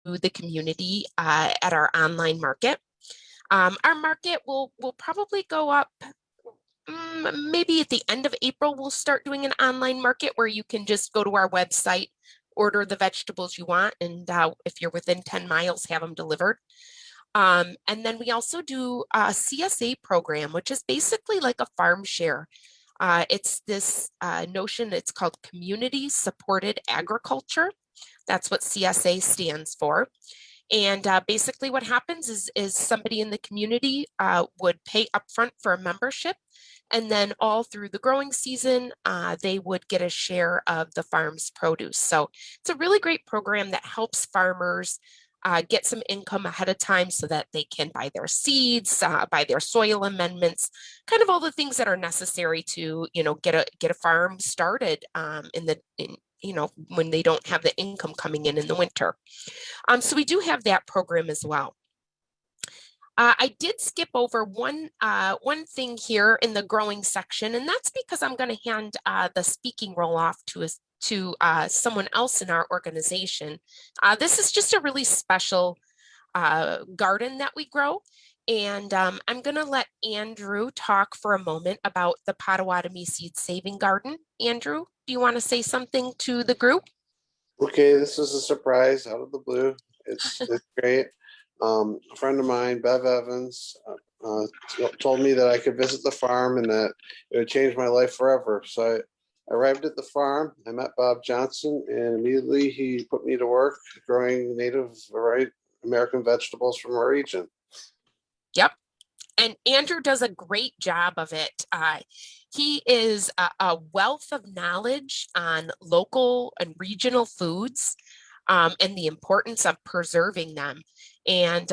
the community at our online market. Our market will probably go up maybe at the end of April. We'll start doing an online market where you can just go to our website, order the vegetables you want, and if you're within 10 miles, have them delivered. And then we also do a CSA program, which is basically like a farm share. It's this notion, it's called community supported agriculture. That's what CSA stands for. And basically what happens is somebody in the community would pay upfront for a membership, and then all through the growing season, they would get a share of the farm's produce. So it's a really great program that helps farmers get some income ahead of time so that they can buy their seeds, buy their soil amendments, kind of all the things that are necessary to, get a farm started when they don't have the income coming in the winter. So we do have that program as well. I did skip over one thing here in the growing section, and that's because I'm going to hand the speaking role off to someone else in our organization. This is just a really special garden that we grow, and I'm going to let Andrew talk for a moment about the Potawatomi Seed Saving Garden. Andrew, do you want to say something to the group? Okay, this is a surprise out of the blue. It's great. A friend of mine, Bev Evans, told me that I could visit the farm and that it would change my life forever. So I arrived at the farm. I met Bob Johnson, and immediately he put me to work growing native American vegetables from our region. Yep. And Andrew does a great job of it. He is a wealth of knowledge on local and regional foods and the importance of preserving them. And,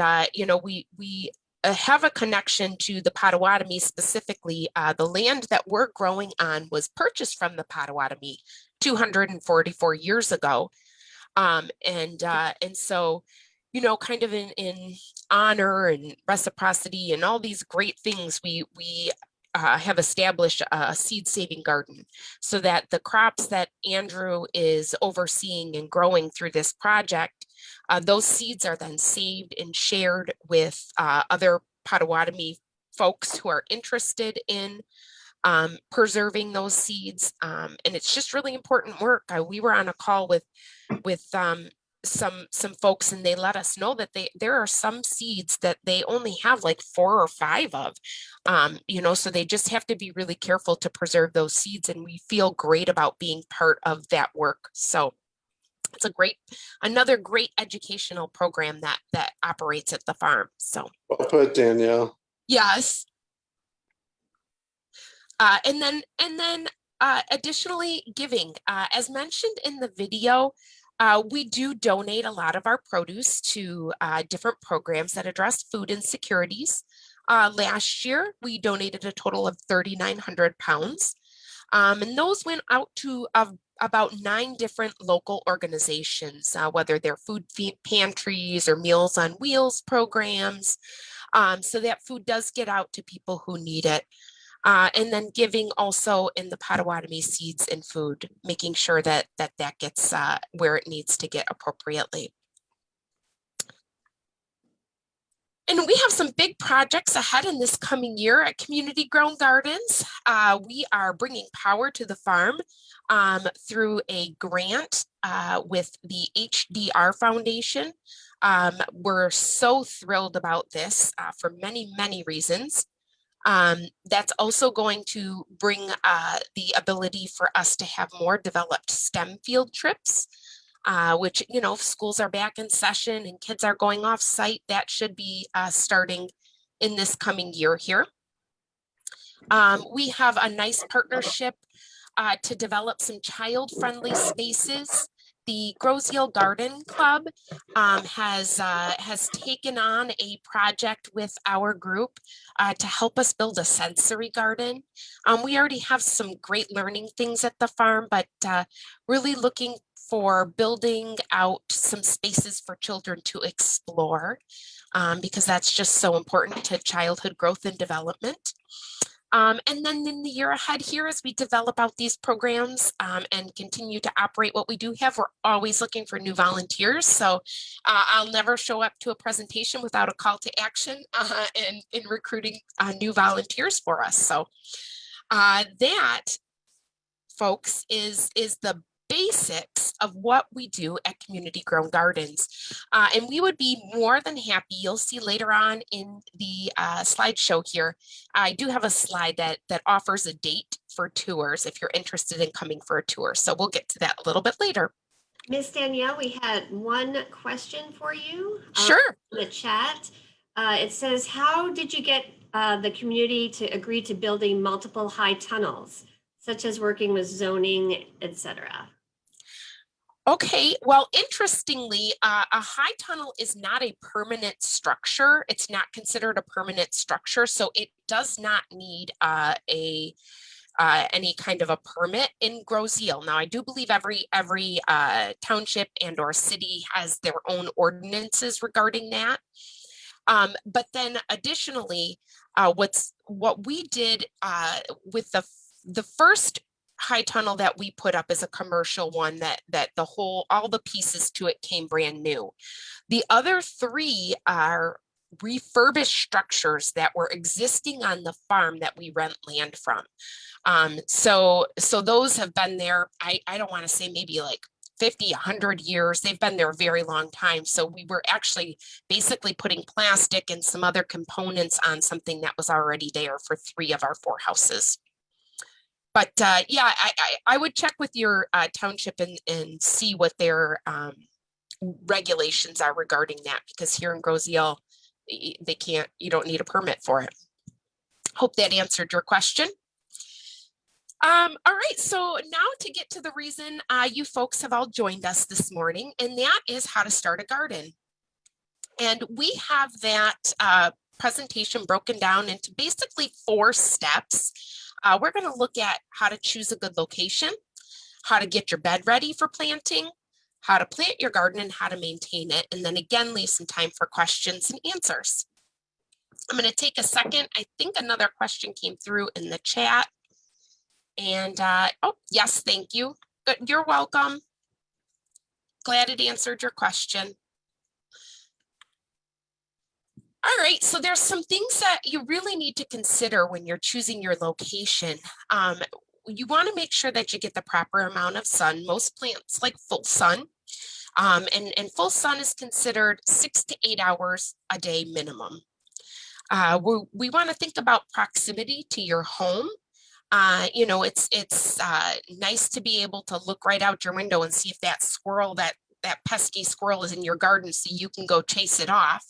we have a connection to the Potawatomi specifically. The land that we're growing on was purchased from the Potawatomi 244 years ago. And so, kind of in honor and reciprocity and all these great things, we have established a seed saving garden so that the crops that Andrew is overseeing and growing through this project, those seeds are then saved and shared with other Potawatomi folks who are interested in preserving those seeds. And it's just really important work. We were on a call with some folks, and they let us know that there are some seeds that they only have like 4 or 5 of, so they just have to be really careful to preserve those seeds, and we feel great about being part of that work. So it's another great educational program that operates at the farm. So well put, Danielle. Yes. And then additionally, giving, as mentioned in the video, we do donate a lot of our produce to different programs that address food insecurities. Last year, we donated a total of 3,900 pounds. And those went out to about 9 different local organizations, whether they're food pantries or Meals on Wheels programs. So that food does get out to people who need it. And then giving also in the Potawatomi Seeds and Food, making sure that gets where it needs to get appropriately. And we have some big projects ahead in this coming year at Community Grown Gardens. We are bringing power to the farm through a grant with the HDR Foundation. We're so thrilled about this for many, many reasons. That's also going to bring the ability for us to have more developed STEM field trips, which, if schools are back in session and kids are going off site, that should be starting in this coming year here. We have a nice partnership to develop some child-friendly spaces. The Groseal Garden Club has taken on a project with our group to help us build a sensory garden. We already have some great learning things at the farm, but really looking for building out some spaces for children to explore because that's just so important to childhood growth and development. And then in the year ahead here, as we develop out these programs and continue to operate what we do have, we're always looking for new volunteers. So I'll never show up to a presentation without a call to action in recruiting new volunteers for us. So that, folks, is the basics of what we do at Community Grown Gardens. And we would be more than happy, you'll see later on in the slideshow here, I do have a slide that offers a date for tours if you're interested in coming for a tour. So we'll get to that a little bit later. Miss Danielle, we had one question for you. Sure. In the chat. It says, how did you get the community to agree to building multiple high tunnels, such as working with zoning, etc.? Okay, well, interestingly, a high tunnel is not a permanent structure. It's not considered a permanent structure, so it does not need any kind of a permit in Grosse Ile. Now, I do believe every township and or city has their own ordinances regarding that. But then additionally, what we did with the first high tunnel that we put up is a commercial one that all the pieces to it came brand new. The other three are refurbished structures that were existing on the farm that we rent land from. So those have been there, I don't want to say maybe like 50, 100 years. They've been there a very long time. So we were actually basically putting plastic and some other components on something that was already there for 3 of our 4 houses. But yeah, I would check with your township and see what their regulations are regarding that, because here in Grosse Ile, you don't need a permit for it. Hope that answered your question. All right, so now to get to the reason you folks have all joined us this morning, and that is how to start a garden. And we have that presentation broken down into basically 4 steps. We're going to look at how to choose a good location, how to get your bed ready for planting, how to plant your garden, and how to maintain it. And then again, leave some time for questions and answers. I'm going to take a second. I think another question came through in the chat. And oh, yes, thank you. Good, you're welcome. Glad it answered your question. All right, so there's some things that you really need to consider when you're choosing your location. You want to make sure that you get the proper amount of sun. Most plants like full sun, and full sun is considered 6 to 8 hours a day minimum. We want to think about proximity to your home. You know, it's nice to be able to look right out your window and see if that squirrel, that pesky squirrel is in your garden, so you can go chase it off.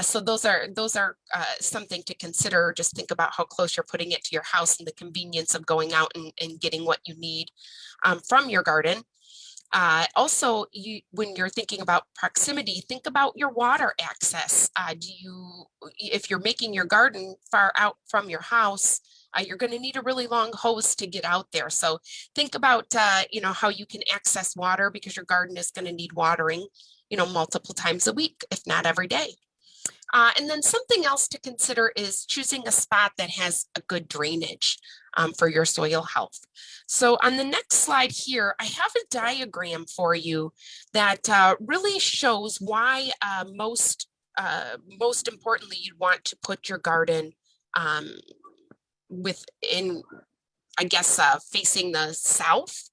So those are something to consider. Just think about how close you're putting it to your house and the convenience of going out and getting what you need from your garden. Also, when you're thinking about proximity, think about your water access. If you're making your garden far out from your house, you're going to need a really long hose to get out there. So think about, you know, how you can access water, because your garden is going to need watering, you know, multiple times a week, if not every day. And then something else to consider is choosing a spot that has a good drainage for your soil health. So on the next slide here, I have a diagram for you that really shows why most importantly, you'd want to put your garden within, I guess, facing the south,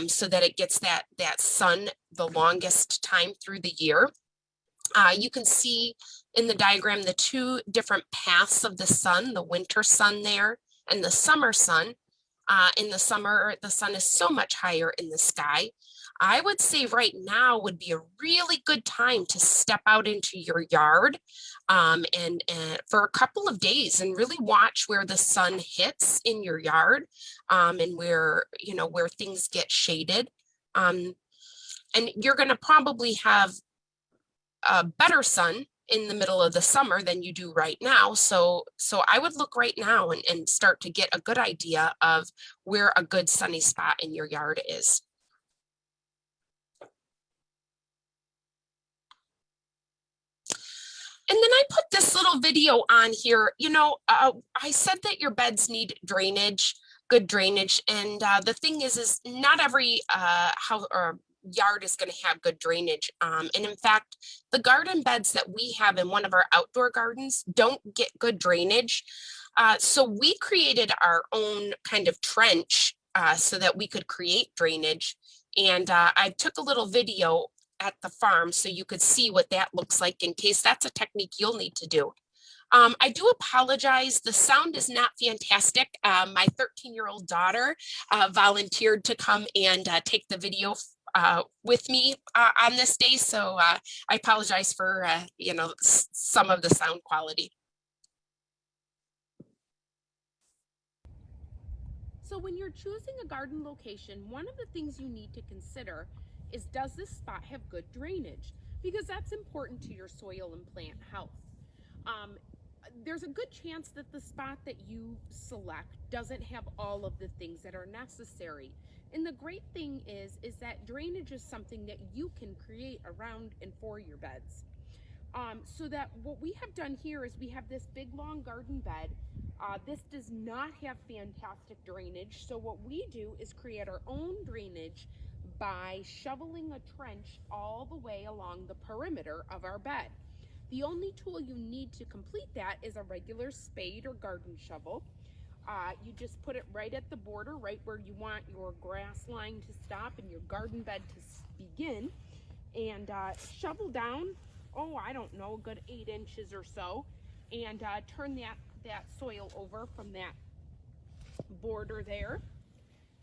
so that it gets that sun the longest time through the year. You can see in the diagram the 2 different paths of the sun, the winter sun there and the summer sun. In the summer, the sun is so much higher in the sky. I would say right now would be a really good time to step out into your yard and for a couple of days and really watch where the sun hits in your yard, and where things get shaded. And you're going to probably have a better sun in the middle of the summer than you do right now. So I would look right now and start to get a good idea of where a good sunny spot in your yard is. And then I put this little little video on here. I said that your beds need drainage, good drainage. And the thing is not every house or yard is going to have good drainage. And in fact, the garden beds that we have in one of our outdoor gardens don't get good drainage. So we created our own kind of trench so that we could create drainage. And I took a little video at the farm so you could see what that looks like in case that's a technique you'll need to do. I do apologize. The sound is not fantastic. My 13-year-old daughter volunteered to come and take the video with me on this day. So I apologize for, some of the sound quality. So when you're choosing a garden location, one of the things you need to consider is, does this spot have good drainage? Because that's important to your soil and plant health. There's a good chance that the spot that you select doesn't have all of the things that are necessary. And the great thing is that drainage is something that you can create around and for your beds. So that what we have done here is we have this big long garden bed. This does not have fantastic drainage. So what we do is create our own drainage by shoveling a trench all the way along the perimeter of our bed. The only tool you need to complete that is a regular spade or garden shovel. You just put it right at the border, right where you want your grass line to stop and your garden bed to begin. And shovel down, I don't know, a good 8 inches or so. And turn that soil over from that border there.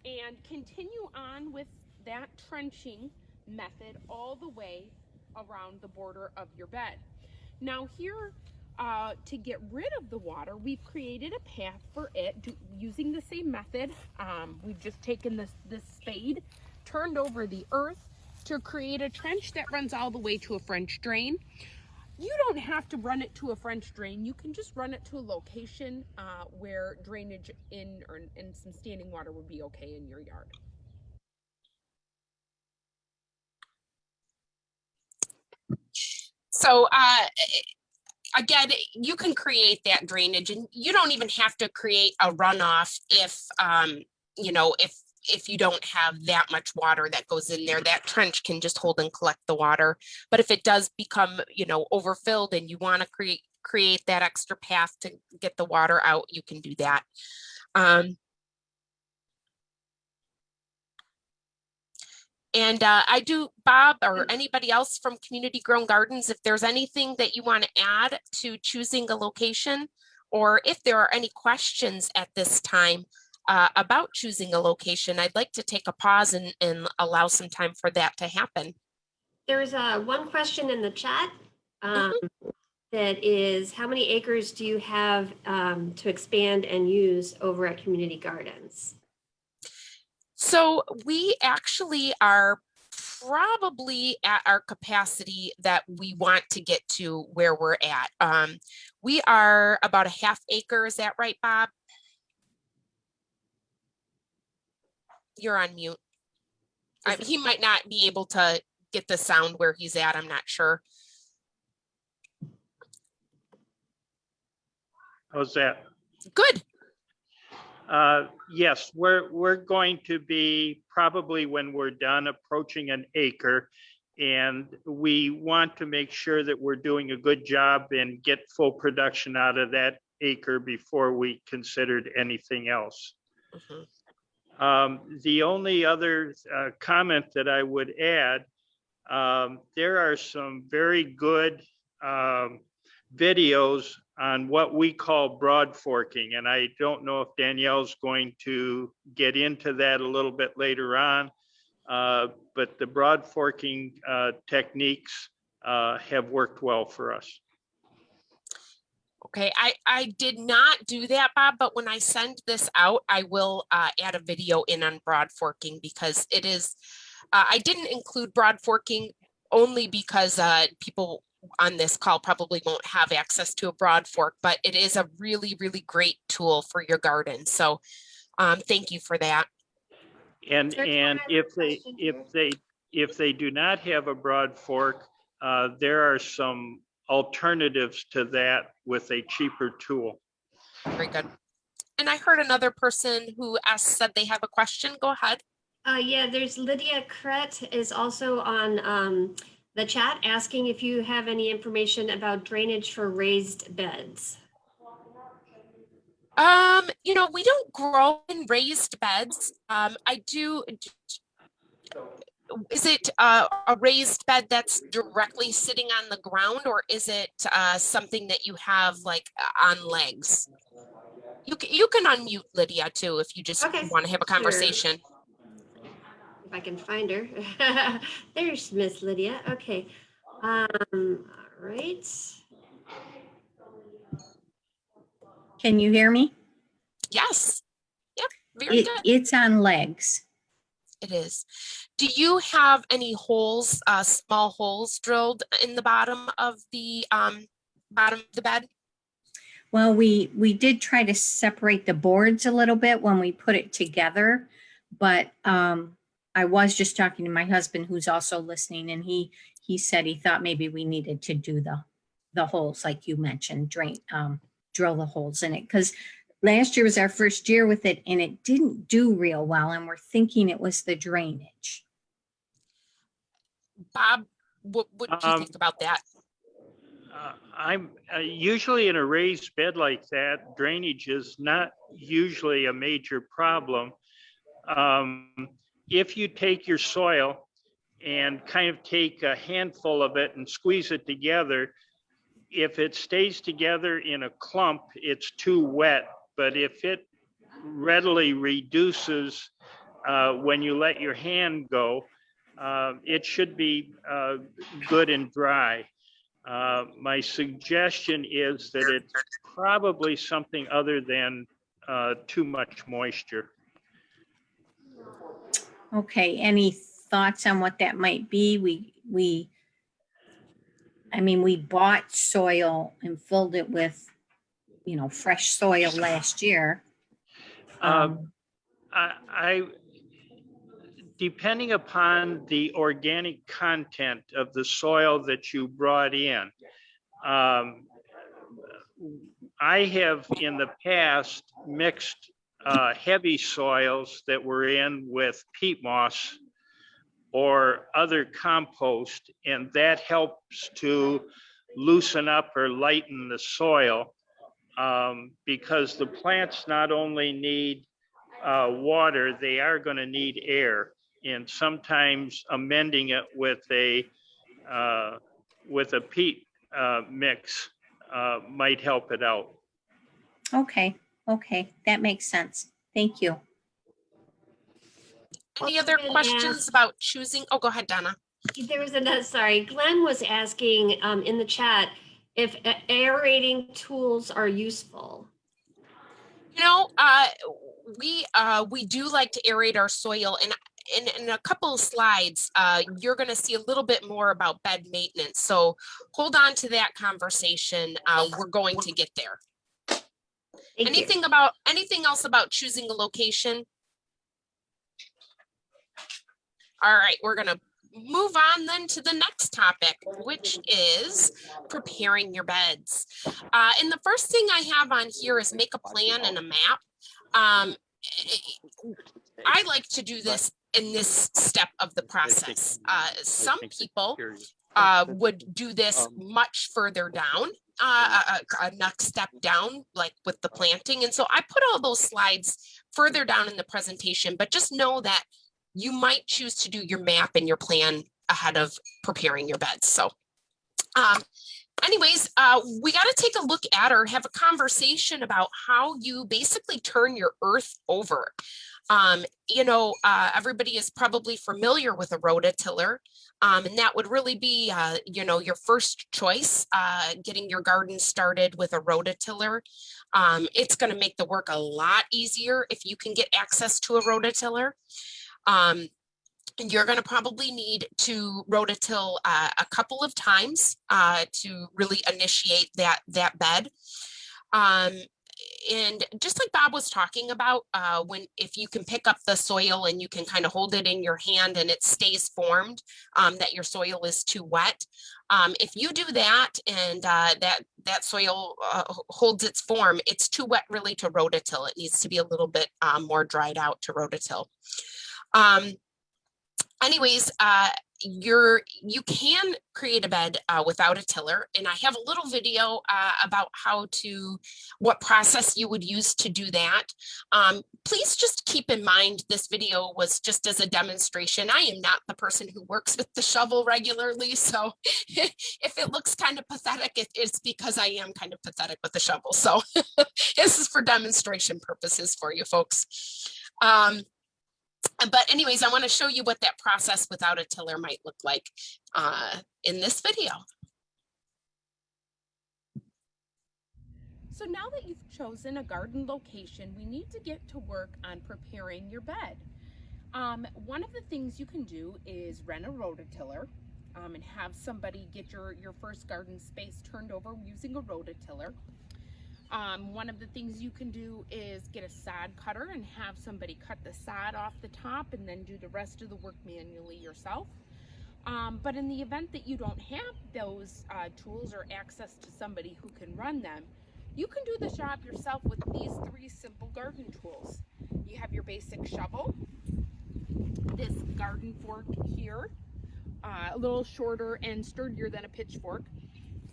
And continue on with that trenching method all the way around the border of your bed. Now here, to get rid of the water, we've created a path for it using the same method. We've just taken this spade, turned over the earth to create a trench that runs all the way to a French drain. You don't have to run it to a French drain. You can just run it to a location where drainage and some standing water would be okay in your yard. So again, you can create that drainage, and you don't even have to create a runoff if you don't have that much water that goes in there. That trench can just hold and collect the water. But if it does become, overfilled and you want to create that extra path to get the water out, you can do that. And I do, Bob, or anybody else from Community Grown Gardens, if there's anything that you want to add to choosing a location, or if there are any questions at this time about choosing a location, I'd like to take a pause and allow some time for that to happen. There's one question in the chat that is, how many acres do you have to expand and use over at Community Gardens? So we actually are probably at our capacity that we want to get to where we're at. We are about a ½ acre. Is that right, Bob? You're on mute. He might not be able to get the sound where he's at. I'm not sure. How's that? Good. Yes, we're going to be probably, when we're done, approaching an acre, and we want to make sure that we're doing a good job and get full production out of that acre before we considered anything else. The only other comment that I would add, there are some very good videos on what we call broad forking. And I don't know if Danielle's going to get into that a little bit later on, but the broad forking techniques have worked well for us. Okay, I did not do that, Bob, but when I send this out, I will add a video in on broad forking, because it is, I didn't include broad forking only because people on this call probably won't have access to a broad fork, but it is a really, really great tool for your garden. So thank you for that. And if they do not have a broad fork, there are some alternatives to that with a cheaper tool. Very good. And I heard another person who said they have a question. Go ahead. Yeah, there's Lydia Kret is also on the chat asking if you have any information about drainage for raised beds. You know, we don't grow in raised beds. I do. Is it a raised bed that's directly sitting on the ground, or is it something that you have like on legs? You can unmute Lydia too if you just Okay, want to have a sure. conversation. If I can find her. There's Miss Lydia. Okay. All right. Can you hear me? Yes. Yep. Very good. It's on legs. It is. Do you have any holes, small holes drilled in the bottom of the bed? Well, we did try to separate the boards a little bit when we put it together, but I was just talking to my husband who's also listening, and he said he thought maybe we needed to do the holes like you mentioned, drill the holes in it, because last year was our first year with it and it didn't do real well, and we're thinking it was the drainage. Bob, what do you think about that? I'm usually in a raised bed like that, drainage is not usually a major problem. If you take your soil and kind of take a handful of it and squeeze it together, if it stays together in a clump, it's too wet. But if it readily reduces when you let your hand go, it should be good and dry. My suggestion is that it's probably something other than too much moisture. Okay, any thoughts on what that might be? I mean, we bought soil and filled it with, fresh soil last year. I depending upon the organic content of the soil that you brought in, I have in the past mixed heavy soils that were in with peat moss or other compost, and that helps to loosen up or lighten the soil because the plants not only need water, they are going to need air, and sometimes amending it with a peat mix might help it out. Okay, that makes sense. Thank you. Any Also other been questions asked- about choosing? Oh, go ahead, Donna. There was another, sorry, Glenn was asking in the chat if aerating tools are useful. You know, we do like to aerate our soil, and in a couple of slides, you're going to see a little bit more about bed maintenance. So hold on to that conversation. We're going to get there. Thank you. Anything else about choosing a location? All right, we're going to move on then to the next topic, which is preparing your beds. And the first thing I have on here is make a plan and a map. I like to do this in this step of the process. Some people would do this much further down, a next step down, like with the planting. And so I put all those slides further down in the presentation, but just know that you might choose to do your map and your plan ahead of preparing your beds. So anyways, we got to take a look at or have a conversation about how you basically turn your earth over. Everybody is probably familiar with a rototiller, and that would really be, your first choice, getting your garden started with a rototiller. It's going to make the work a lot easier if you can get access to a rototiller. You're going to probably need to rototill a couple of times to really initiate that bed. and just like Bob was talking about, if you can pick up the soil and you can kind of hold it in your hand and it stays formed, that your soil is too wet. If you do that and that soil holds its form, it's too wet really to rototill. It needs to be a little bit more dried out to rototill. Anyways, you can create a bed without a tiller, and I have a little video about what process you would use to do that. Please just keep in mind this video was just as a demonstration. I am not the person who works with the shovel regularly, so if it looks kind of pathetic, it's because I am kind of pathetic with the shovel. So this is for demonstration purposes for you folks. But anyways, I want to show you what that process without a tiller might look like in this video. So now that you've chosen a garden location, we need to get to work on preparing your bed. One of the things you can do is rent a rototiller and have somebody get your first garden space turned over using a rototiller. One of the things you can do is get a sod cutter and have somebody cut the sod off the top and then do the rest of the work manually yourself. But in the event that you don't have those tools or access to somebody who can run them, you can do the job yourself with these 3 simple garden tools. You have your basic shovel, this garden fork here, a little shorter and sturdier than a pitchfork,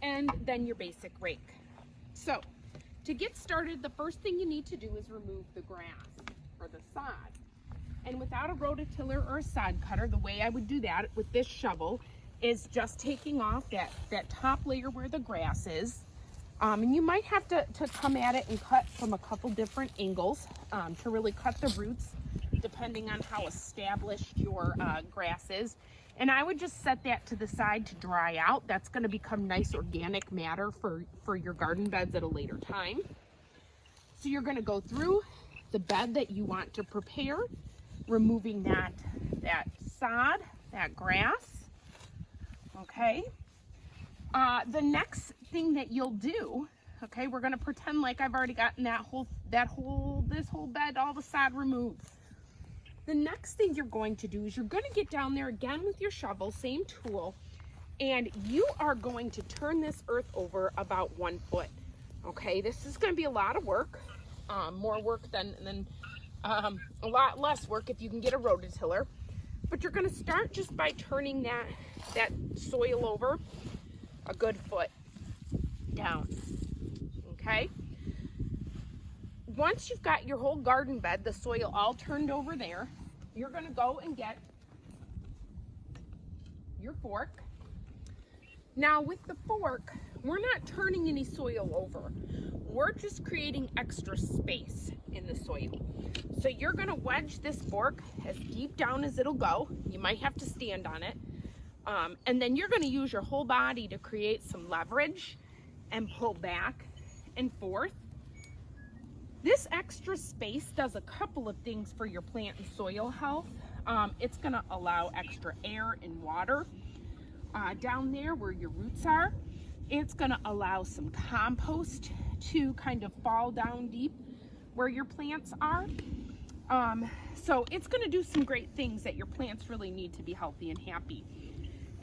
and then your basic rake. So, to get started, the first thing you need to do is remove the grass or the sod. And without a rototiller or a sod cutter, the way I would do that with this shovel is just taking off that top layer where the grass is. And you might have to come at it and cut from a couple different angles to really cut the roots, depending on how established your grass is. And I would just set that to the side to dry out. That's going to become nice organic matter for your garden beds at a later time. So you're going to go through the bed that you want to prepare, removing that sod, that grass. Okay. The next thing that you'll do, okay, we're going to pretend like I've already gotten this whole bed, all the sod removed. The next thing you're going to do is you're going to get down there again with your shovel, same tool, and you are going to turn this earth over about 1 foot. Okay, this is going to be a lot of work, more work than a lot less work if you can get a rototiller. But you're going to start just by turning that soil over a good foot down. Okay. Once you've got your whole garden bed, the soil all turned over there, you're going to go and get your fork. Now with the fork, we're not turning any soil over. We're just creating extra space in the soil. So you're going to wedge this fork as deep down as it'll go. You might have to stand on it. And then you're going to use your whole body to create some leverage and pull back and forth. This extra space does a couple of things for your plant and soil health. It's going to allow extra air and water down there where your roots are. It's going to allow some compost to kind of fall down deep where your plants are. So it's going to do some great things that your plants really need to be healthy and happy.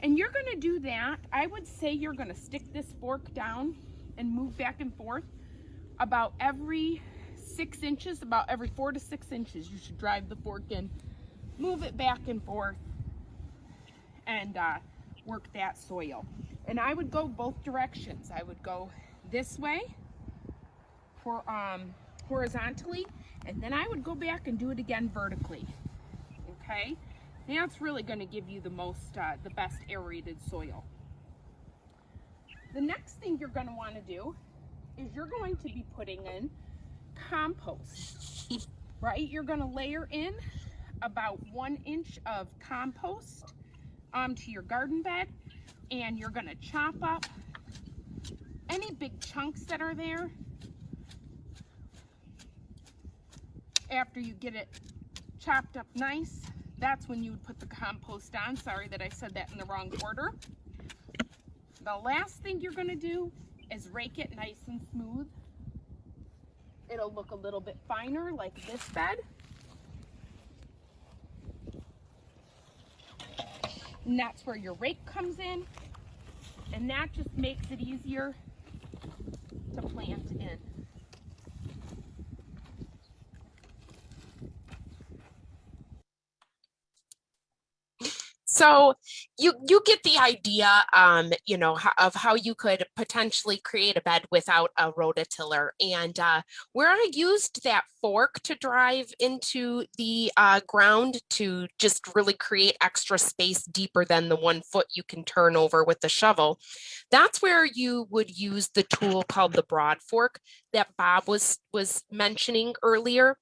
And you're going to do that. I would say you're going to stick this fork down and move back and forth about every 6 inches, about every 4 to 6 inches. You should drive the fork in, move it back and forth, and work that soil. And I would go both directions. I would go this way for horizontally, and then I would go back and do it again vertically. Okay, that's really going to give you the best aerated soil. The next thing you're going to want to do is you're going to be putting in compost, right? You're going to layer in about 1 inch of compost onto your garden bed, and you're going to chop up any big chunks that are there. After you get it chopped up nice, that's when you would put the compost on. Sorry that I said that in the wrong order. The last thing you're going to do is rake it nice and smooth. it'll look a little bit finer like this bed. And that's where your rake comes in. And that just makes it easier to plant in. So you get the idea, you know, of how you could potentially create a bed without a rototiller. And where I used that fork to drive into the ground to just really create extra space deeper than the 1 foot you can turn over with the shovel, that's where you would use the tool called the broad fork that Bob was mentioning earlier.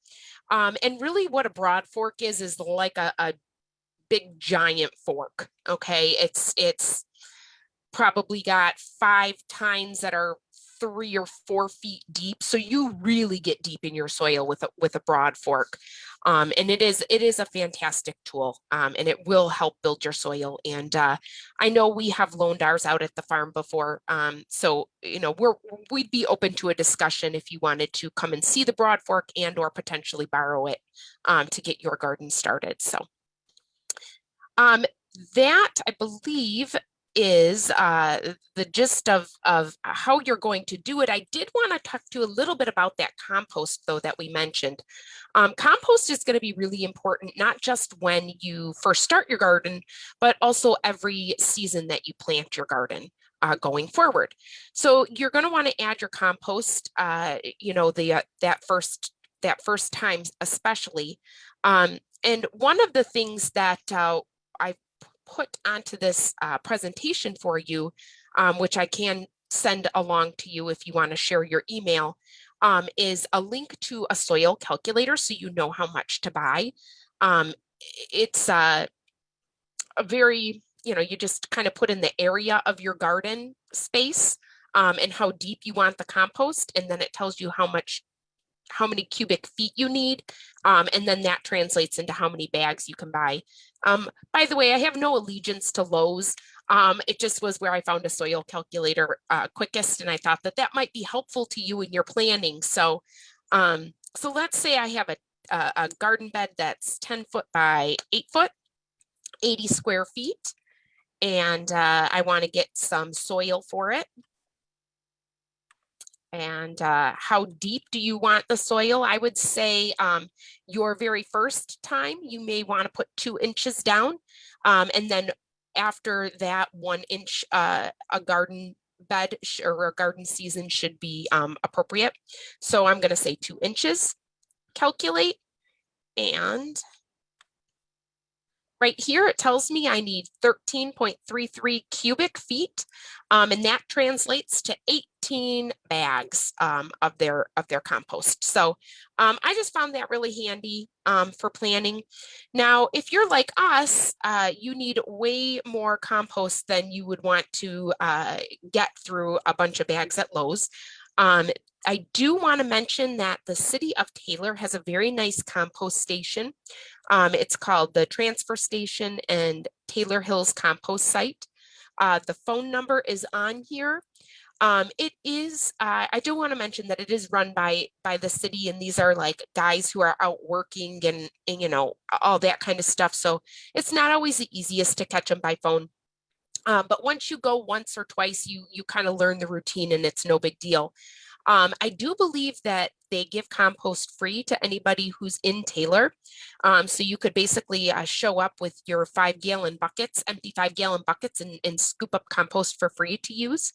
And really what a broad fork is like a big giant fork. Okay, it's probably got 5 tines that are 3 or 4 feet deep, so you really get deep in your soil with a broad fork. And it is a fantastic tool, and it will help build your soil. And I know we have loaned ours out at the farm before, so you know we'd be open to a discussion if you wanted to come and see the broad fork and or potentially borrow it to get your garden started. So that I believe is the gist of how you're going to do it. I did want to talk to you a little bit about that compost though that we mentioned. Compost is going to be really important, not just when you first start your garden, but also every season that you plant your garden. Going forward. So you're going to want to add your compost, you know, that first time especially. And one of the things that I put onto this presentation for you, which I can send along to you if you want to share your email, is a link to a soil calculator so you know how much to buy. It's a very, you know, you just kind of put in the area of your garden space and how deep you want the compost, and then it tells you how many cubic feet you need, and then that translates into how many bags you can buy. By the way, I have no allegiance to Lowe's. It just was where I found a soil calculator quickest, and I thought that might be helpful to you in your planning. So, so let's say I have a garden bed that's 10 foot by 8 foot, 80 square feet, and I want to get some soil for it. And how deep do you want the soil? I would say your very first time, you may want to put 2 inches down. And then after that 1 inch, a garden bed or a garden season should be appropriate. So I'm going to say 2 inches, calculate, and right here, it tells me I need 13.33 cubic feet, and that translates to 18 bags of their compost. So I just found that really handy for planning. Now, if you're like us, you need way more compost than you would want to get through a bunch of bags at Lowe's. I do want to mention that the city of Taylor has a very nice compost station. It's called the Transfer Station and Taylor Hills Compost Site. The phone number is on here. It is, I do want to mention that it is run by the city, and these are like guys who are out working and you know, all that kind of stuff. So it's not always the easiest to catch them by phone. But once you go once or twice, you kind of learn the routine and it's no big deal. I do believe that they give compost free to anybody who's in Taylor. So you could basically show up with your 5-gallon buckets, empty 5-gallon buckets, and scoop up compost for free to use.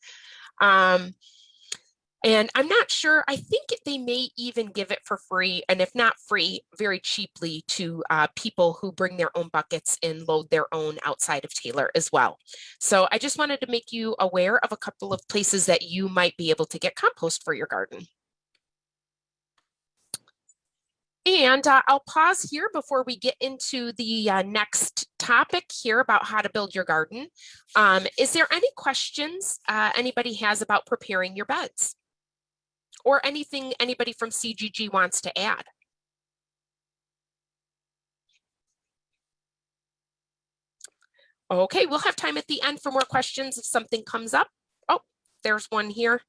And I'm not sure, I think they may even give it for free, and if not free, very cheaply to people who bring their own buckets and load their own outside of Taylor as well. So I just wanted to make you aware of a couple of places that you might be able to get compost for your garden. And I'll pause here before we get into the next topic here about how to build your garden. Is there any questions anybody has about preparing your beds? Or anything anybody from CGG wants to add? Okay, we'll have time at the end for more questions if something comes up. Oh, there's one here.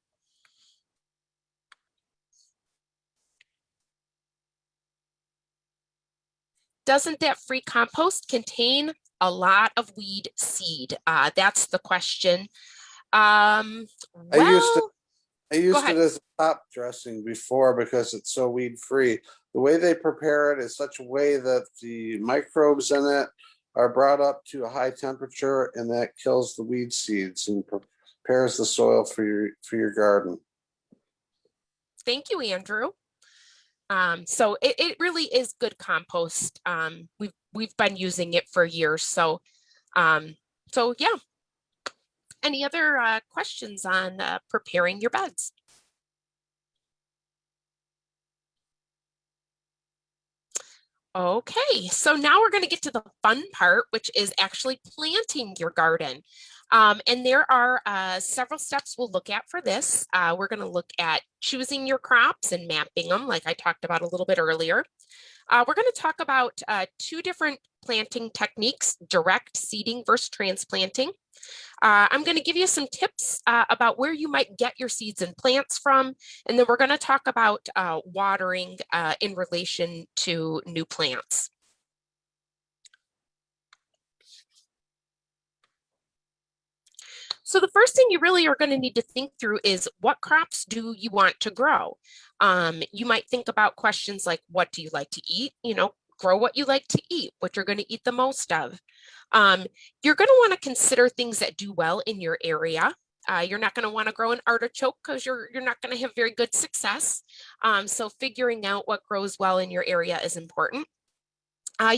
doesn't that free compost contain a lot of weed seed? That's the question. I used to Well, I go used it ahead. as a top dressing before because it's so weed free. The way they prepare it is such a way that the microbes in it are brought up to a high temperature, and that kills the weed seeds and prepares the soil for your garden. Thank you, Andrew. So it really is good compost. We've been using it for years. So yeah. Any other questions on preparing your beds? Okay, so now we're going to get to the fun part, which is actually planting your garden. And there are several steps we'll look at for this. We're going to look at choosing your crops and mapping them, like I talked about a little bit earlier. We're going to talk about two different planting techniques, direct seeding versus transplanting. I'm going to give you some tips about where you might get your seeds and plants from, and then we're going to talk about watering in relation to new plants. So the first thing you really are going to need to think through is what crops do you want to grow? You might think about questions like, what do you like to eat? You know, grow what you like to eat, what you're going to eat the most of. You're going to want to consider things that do well in your area. You're not going to want to grow an artichoke because you're not going to have very good success. So figuring out what grows well in your area is important.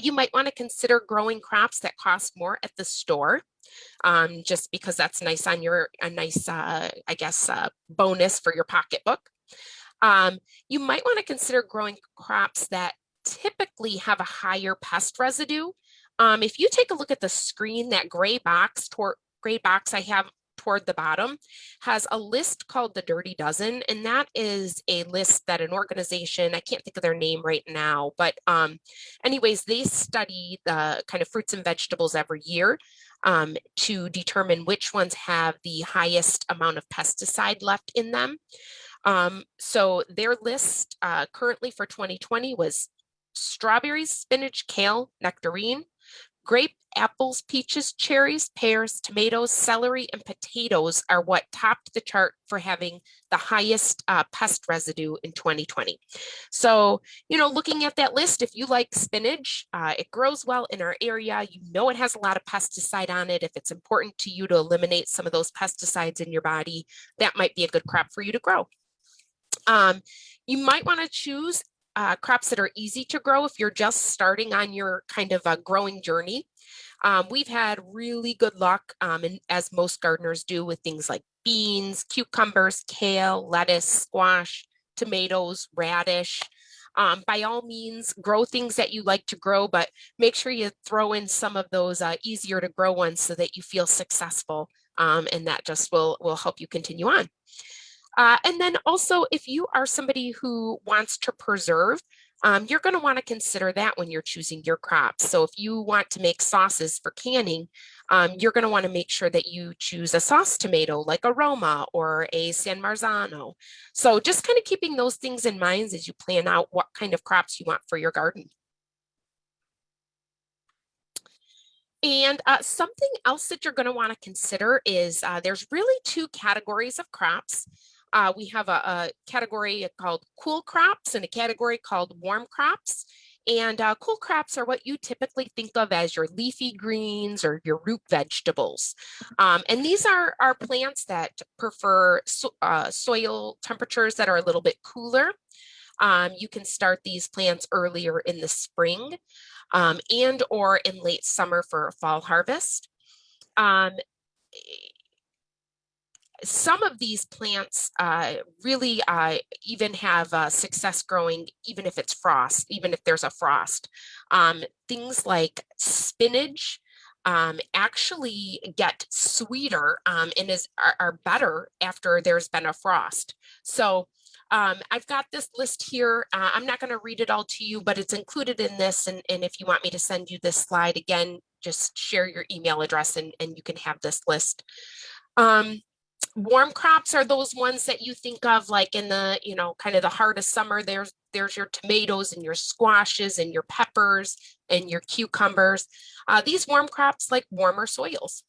You might want to consider growing crops that cost more at the store, just because that's nice on a nice, I guess, bonus for your pocketbook. You might want to consider growing crops that typically have a higher pest residue. If you take a look at the screen, that gray box I have toward the bottom has a list called the Dirty Dozen, and that is a list that an organization, I can't think of their name right now, but anyways, they study the kind of fruits and vegetables every year to determine which ones have the highest amount of pesticide left in them. So their list currently for 2020 was strawberries, spinach, kale, nectarine, grape, apples, peaches, cherries, pears, tomatoes, celery, and potatoes are what topped the chart for having the highest pest residue in 2020. So, you know, looking at that list, if you like spinach, it grows well in our area. You know it has a lot of pesticide on it. If it's important to you to eliminate some of those pesticides in your body, that might be a good crop for you to grow. You might want to choose crops that are easy to grow if you're just starting on your kind of a growing journey. We've had really good luck, and as most gardeners do, with things like beans, cucumbers, kale, lettuce, squash, tomatoes, radish. By all means, grow things that you like to grow, but make sure you throw in some of those easier to grow ones so that you feel successful, and that just will help you continue on. And then also, if you are somebody who wants to preserve, you're going to want to consider that when you're choosing your crops. So if you want to make sauces for canning, you're going to want to make sure that you choose a sauce tomato like a Roma or a San Marzano. So just kind of keeping those things in mind as you plan out what kind of crops you want for your garden. And something else that you're going to want to consider is there's really two categories of crops. We have a category called cool crops and a category called warm crops. And cool crops are what you typically think of as your leafy greens or your root vegetables. And these are plants that prefer soil temperatures that are a little bit cooler. You can start these plants earlier in the spring and or in late summer for a fall harvest. Some of these plants really even have success growing even if it's frost, even if there's a frost. Things like spinach actually get sweeter and are better after there's been a frost. So I've got this list here. I'm not going to read it all to you, but it's included in this. And if you want me to send you this slide again, just share your email address and you can have this list. Warm crops are those ones that you think of like in the, kind of the heart of summer. There's your tomatoes and your squashes and your peppers and your cucumbers. These warm crops like warmer soils.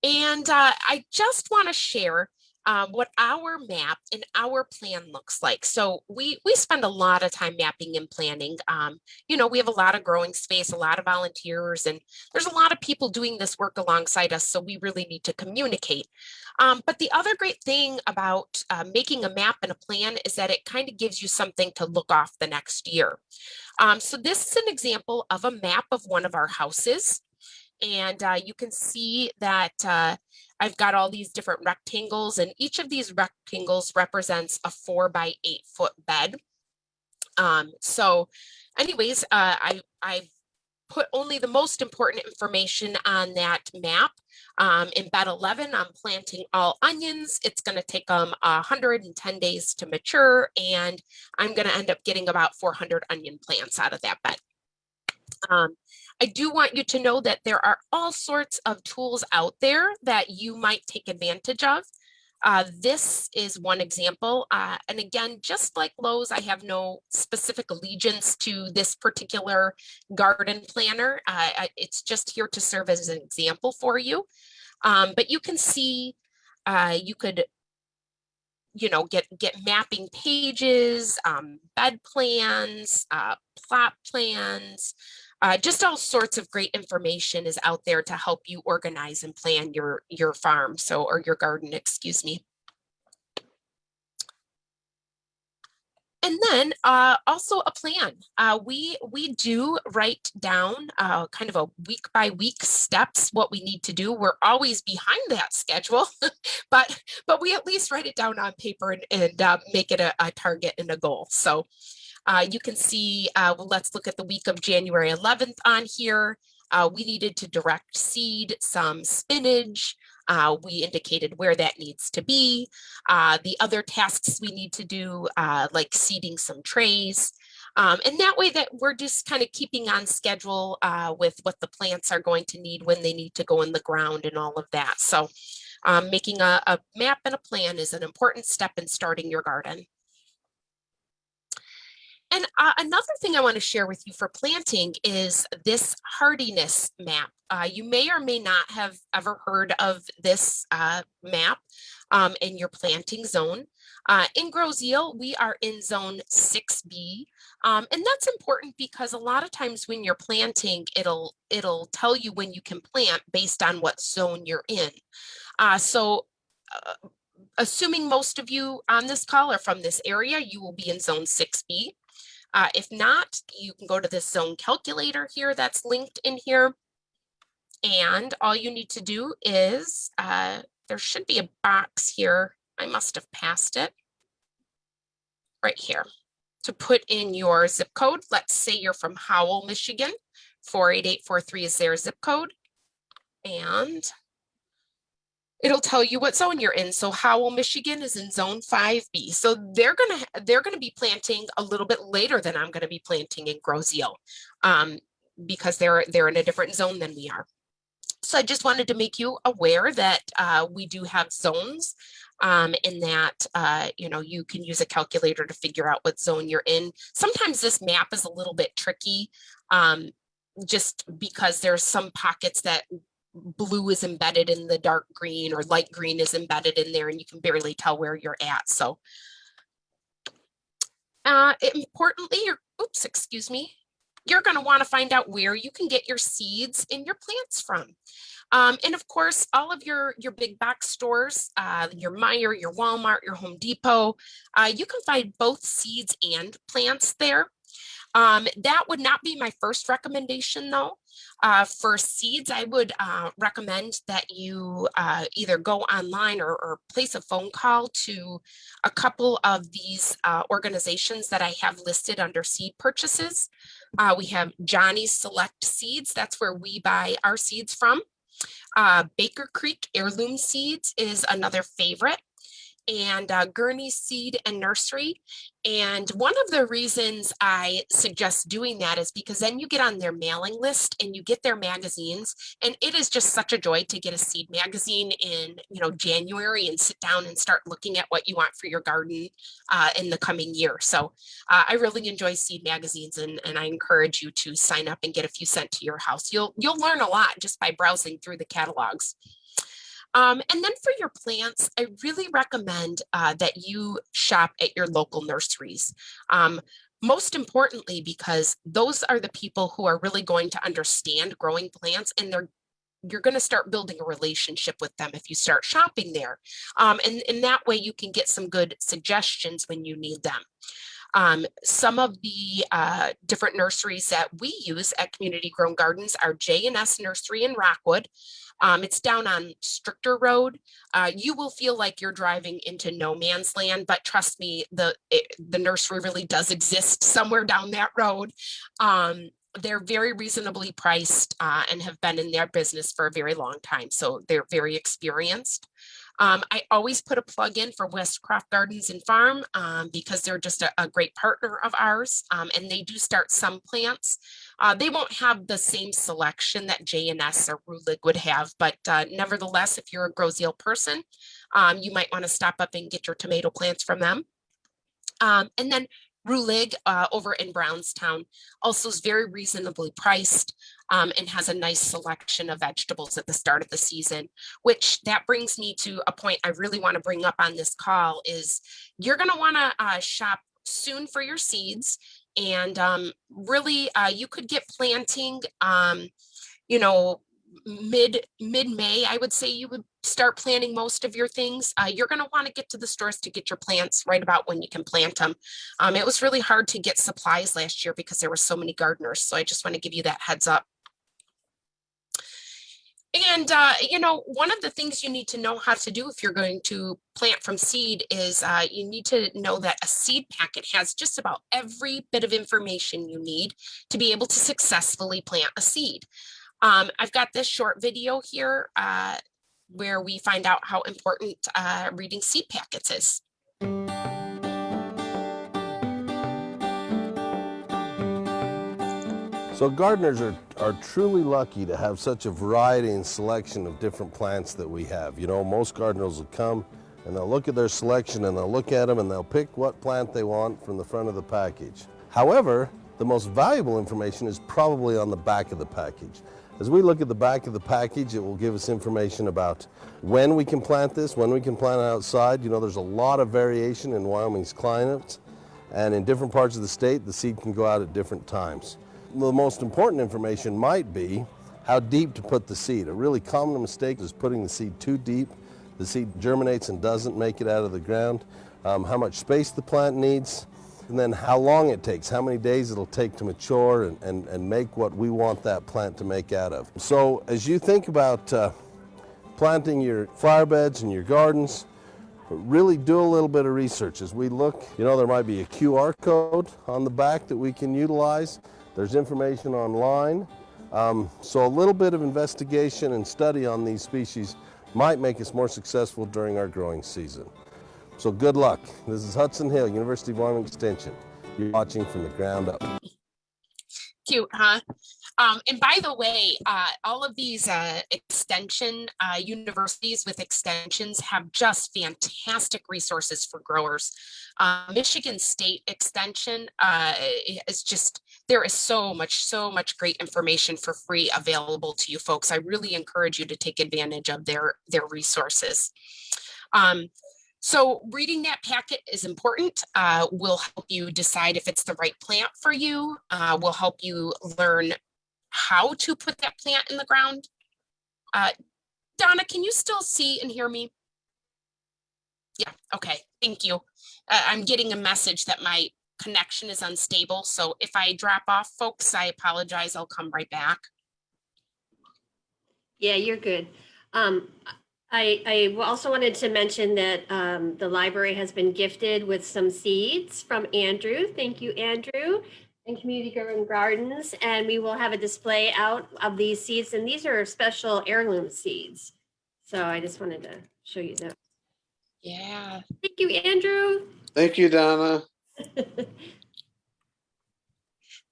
And I just want to share what our map and our plan looks like. So we spend a lot of time mapping and planning. We have a lot of growing space, a lot of volunteers, and there's a lot of people doing this work alongside us. So we really need to communicate. But the other great thing about making a map and a plan is that it kind of gives you something to look off the next year. So this is an example of a map of one of our houses. And you can see that I've got all these different rectangles, and each of these rectangles represents a 4 by 8 foot bed. So anyways, I've put only the most important information on that map. In bed 11, I'm planting all onions. It's going to take them 110 days to mature, and I'm going to end up getting about 400 onion plants out of that bed. I do want you to know that there are all sorts of tools out there that you might take advantage of. This is one example. And again, just like Lowe's, I have no specific allegiance to this particular garden planner. It's just here to serve as an example for you. But you can see, you could get mapping pages, bed plans, plot plans, just all sorts of great information is out there to help you organize and plan your farm, or your garden, excuse me. And then also a plan. We do write down kind of a week by week steps, what we need to do. We're always behind that schedule, but we at least write it down on paper and make it a target and a goal. So you can see, let's look at the week of January 11th on here. We needed to direct seed some spinach. We indicated where that needs to be. The other tasks we need to do, like seeding some trays. And that way that we're just kind of keeping on schedule with what the plants are going to need when they need to go in the ground and all of that. So making a map and a plan is an important step in starting your garden. And another thing I want to share with you for planting is this hardiness map. You may or may not have ever heard of this map in your planting zone. In Groseal, we are in zone 6B. And that's important because a lot of times when you're planting, it'll tell you when you can plant based on what zone you're in. Assuming most of you on this call are from this area, you will be in zone 6B. If not, you can go to this zone calculator here that's linked in here. And all you need to do is, there should be a box here. I must have passed it. Right here. To put in your zip code. Let's say you're from Howell, Michigan. 48843 is their zip code. And it'll tell you what zone you're in. So Howell, Michigan is in zone 5B. So they're gonna be planting a little bit later than I'm gonna be planting in Groseal, because they're in a different zone than we are. So I just wanted to make you aware that we do have zones, in that you can use a calculator to figure out what zone you're in. Sometimes this map is a little bit tricky, just because there's some pockets that blue is embedded in the dark green, or light green is embedded in there, and you can barely tell where you're at. So importantly, you're going to want to find out where you can get your seeds and your plants from. And of course, all of your big box stores, your Meijer, your Walmart, your Home Depot, you can find both seeds and plants there. That would not be my first recommendation though. For seeds, I would recommend that you either go online or place a phone call to a couple of these organizations that I have listed under seed purchases. We have Johnny's Select Seeds. That's where we buy our seeds from. Baker Creek Heirloom Seeds is another favorite. and Gurney Seed and Nursery. And one of the reasons I suggest doing that is because then you get on their mailing list and you get their magazines. And it is just such a joy to get a seed magazine in, January and sit down and start looking at what you want for your garden in the coming year. So I really enjoy seed magazines, and I encourage you to sign up and get a few sent to your house. You'll learn a lot just by browsing through the catalogs. And then for your plants, I really recommend that you shop at your local nurseries. Most importantly, because those are the people who are really going to understand growing plants, and you're going to start building a relationship with them if you start shopping there. And in that way, you can get some good suggestions when you need them. Some of the different nurseries that we use at Community Grown Gardens are J&S Nursery in Rockwood. It's down on Stricter Road. You will feel like you're driving into no man's land, but trust me, the nursery really does exist somewhere down that road. They're very reasonably priced and have been in their business for a very long time, so they're very experienced. I always put a plug in for Westcroft Gardens and Farm because they're just a great partner of ours, and they do start some plants. They won't have the same selection that J&S or Rulig would have, but nevertheless, if you're a grow zeal person, you might want to stop up and get your tomato plants from them. And then Rulig over in Brownstown also is very reasonably priced and has a nice selection of vegetables at the start of the season, which that brings me to a point I really want to bring up on this call is you're going to want to shop soon for your seeds. And really, you could get planting, mid-May, I would say you would start planting most of your things. You're going to want to get to the stores to get your plants right about when you can plant them. It was really hard to get supplies last year because there were so many gardeners. So I just want to give you that heads up. And, one of the things you need to know how to do if you're going to plant from seed is you need to know that a seed packet has just about every bit of information you need to be able to successfully plant a seed. I've got this short video here where we find out how important reading seed packets is. So gardeners are truly lucky to have such a variety and selection of different plants that we have. Most gardeners will come and they'll look at their selection and they'll look at them and they'll pick what plant they want from the front of the package. However, the most valuable information is probably on the back of the package. As we look at the back of the package, it will give us information about when we can plant this, when we can plant it outside. There's a lot of variation in Wyoming's climate, and in different parts of the state, the seed can go out at different times. The most important information might be how deep to put the seed. A really common mistake is putting the seed too deep. The seed germinates and doesn't make it out of the ground. How much space the plant needs, and then how long it takes, how many days it'll take to mature and make what we want that plant to make out of. So as you think about planting your flower beds and your gardens, really do a little bit of research. As we look, there might be a QR code on the back that we can utilize. There's information online. So a little bit of investigation and study on these species might make us more successful during our growing season. So good luck. This is Hudson Hill, University of Wyoming Extension. You're watching from the ground up. Cute, huh? And by the way, all of these extension universities with extensions have just fantastic resources for growers. Michigan State Extension is just, there is so much great information for free available to you folks. I really encourage you to take advantage of their resources. So reading that packet is important. Will help you decide if it's the right plant for you. Will help you learn how to put that plant in the ground. Donna, can you still see and hear me? Yeah, okay, thank you. I'm getting a message that my connection is unstable. So if I drop off, folks, I apologize. I'll come right back. Yeah, you're good. I also wanted to mention that the library has been gifted with some seeds from Andrew. Thank you, Andrew, and Community Grown Gardens. And we will have a display out of these seeds. And these are special heirloom seeds. So I just wanted to show you that. Yeah, Thank you, Andrew. Thank you, Donna.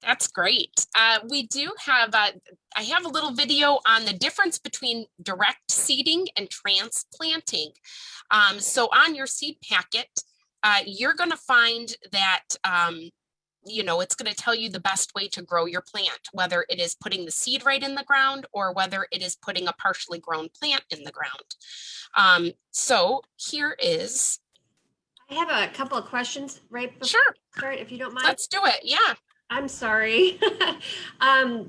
that's great. We do have, I have a little video on the difference between direct seeding and transplanting. So on your seed packet, you're going to find that, it's going to tell you the best way to grow your plant, whether it is putting the seed right in the ground or whether it is putting a partially grown plant in the ground. So here is. I have a couple of questions right before Sure. we start, if you don't mind. Let's do it. Yeah. I'm sorry.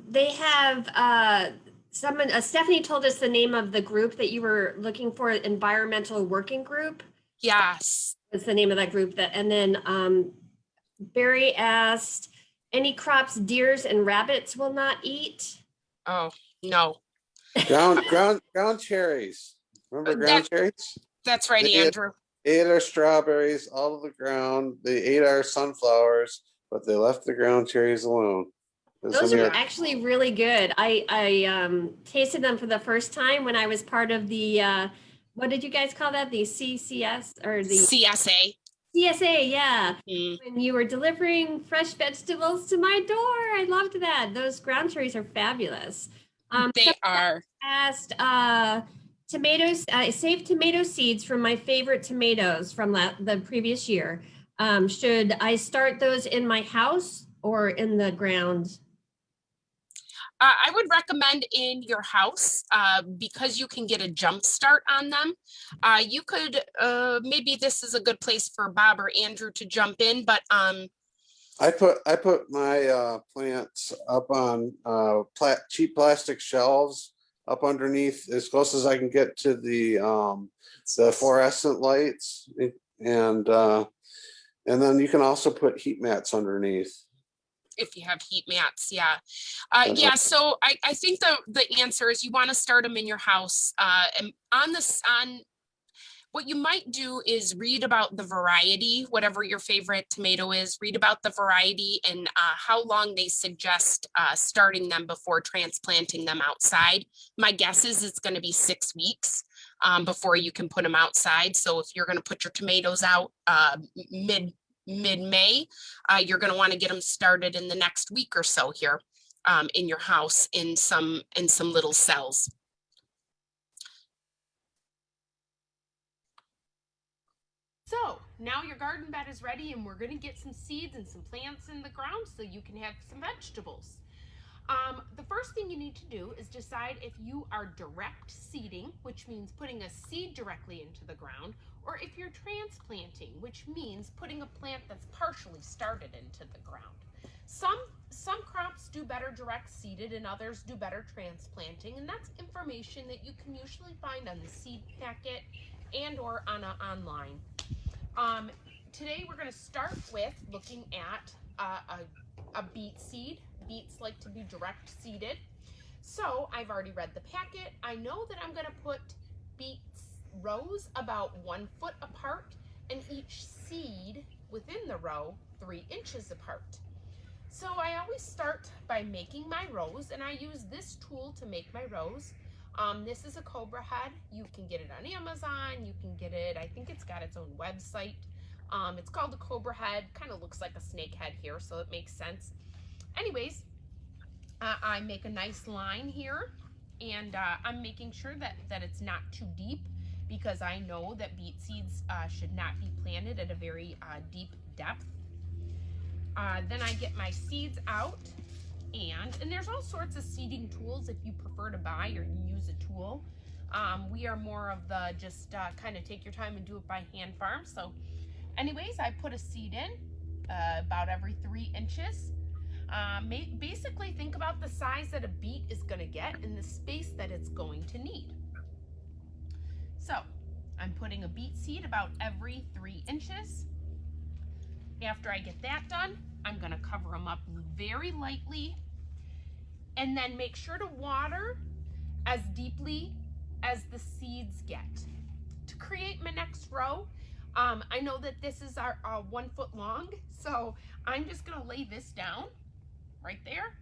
They have someone. Stephanie told us the name of the group that you were looking for. Environmental Working Group Yes. is the name of that group. And then Barry asked, any crops deers and rabbits will not eat? Oh, no. Ground cherries. Remember ground cherries? That's right, They Andrew. ate our strawberries out of the ground. They ate our sunflowers, but they left the ground cherries alone. Those are actually really good. I tasted them for the first time when I was part of the, what did you guys call that? The CCS or the CSA. CSA, yeah. When you were delivering fresh vegetables to my door, I loved that. Those ground cherries are fabulous. They are. Asked tomatoes. I saved tomato seeds from my favorite tomatoes from the previous year. Should I start those in my house or in the ground? I would recommend in your house because you can get a jump start on them. You could, maybe this is a good place for Bob or Andrew to jump in, but I put my plants up on cheap plastic shelves up underneath as close as I can get to the fluorescent lights, and then you can also put heat mats underneath. If you have heat mats, yeah. Yeah, so I think the answer is you want to start them in your house. And on what you might do is read about the variety, whatever your favorite tomato is, read about the variety and how long they suggest starting them before transplanting them outside. My guess is it's going to be 6 weeks before you can put them outside. So if you're going to put your tomatoes out mid-May, you're going to want to get them started in the next week or so here in your house in some little cells. So now your garden bed is ready and we're going to get some seeds and some plants in the ground so you can have some vegetables. The first thing you need to do is decide if you are direct seeding, which means putting a seed directly into the ground, or if you're transplanting, which means putting a plant that's partially started into the ground. Some crops do better direct seeded and others do better transplanting, and that's information that you can usually find on the seed packet and or online. Today we're going to start with looking at a beet seed. Beets like to be direct seeded. So I've already read the packet. I know that I'm going to put beets rows about 1 foot apart and each seed within the row 3 inches apart. So I always start by making my rows, and I use this tool to make my rows. This is a cobra head. You can get it on Amazon. You can get it, I think it's got its own website. It's called a cobra head. Kind of looks like a snake head here, so it makes sense. Anyways, I make a nice line here, and I'm making sure that it's not too deep because I know that beet seeds should not be planted at a very deep depth. Then I get my seeds out, and there's all sorts of seeding tools if you prefer to buy or use a tool. We are more of the just kind of take your time and do it by hand farm. So anyways, I put a seed in about every 3 inches. Basically think about the size that a beet is going to get and the space that it's going to need. So I'm putting a beet seed about every 3 inches. After I get that done, I'm going to cover them up very lightly and then make sure to water as deeply as the seeds get. To create my next row, I know that this is our 1 foot long, so I'm just going to lay this down right there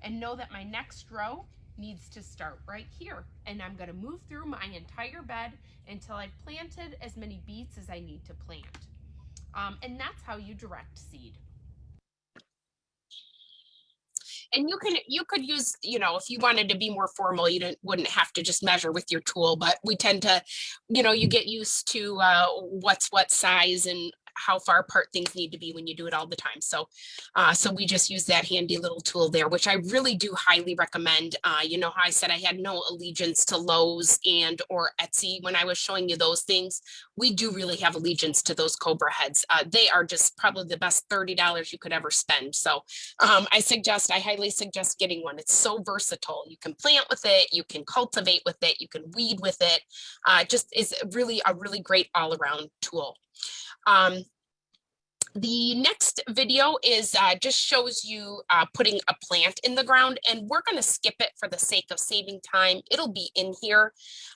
and know that my next row needs to start right here. And I'm going to move through my entire bed until I've planted as many beets as I need to plant. And that's how you direct seed. And you could use, you know, if you wanted to be more formal, you wouldn't have to just measure with your tool, but we tend to, you know, you get used to what's what size and how far apart things need to be when you do it all the time. So so we just use that handy little tool there, which I really do highly recommend. You know how I said I had no allegiance to Lowe's and or Etsy when I was showing you those things. We do really have allegiance to those Cobra heads. They are just probably the best $30 you could ever spend. So I highly suggest getting one. It's so versatile. You can plant with it, you can cultivate with it, you can weed with it. Just is really a really great all-around tool. The next video is just shows you putting a plant in the ground, and we're going to skip it for the sake of saving time. It'll be in here,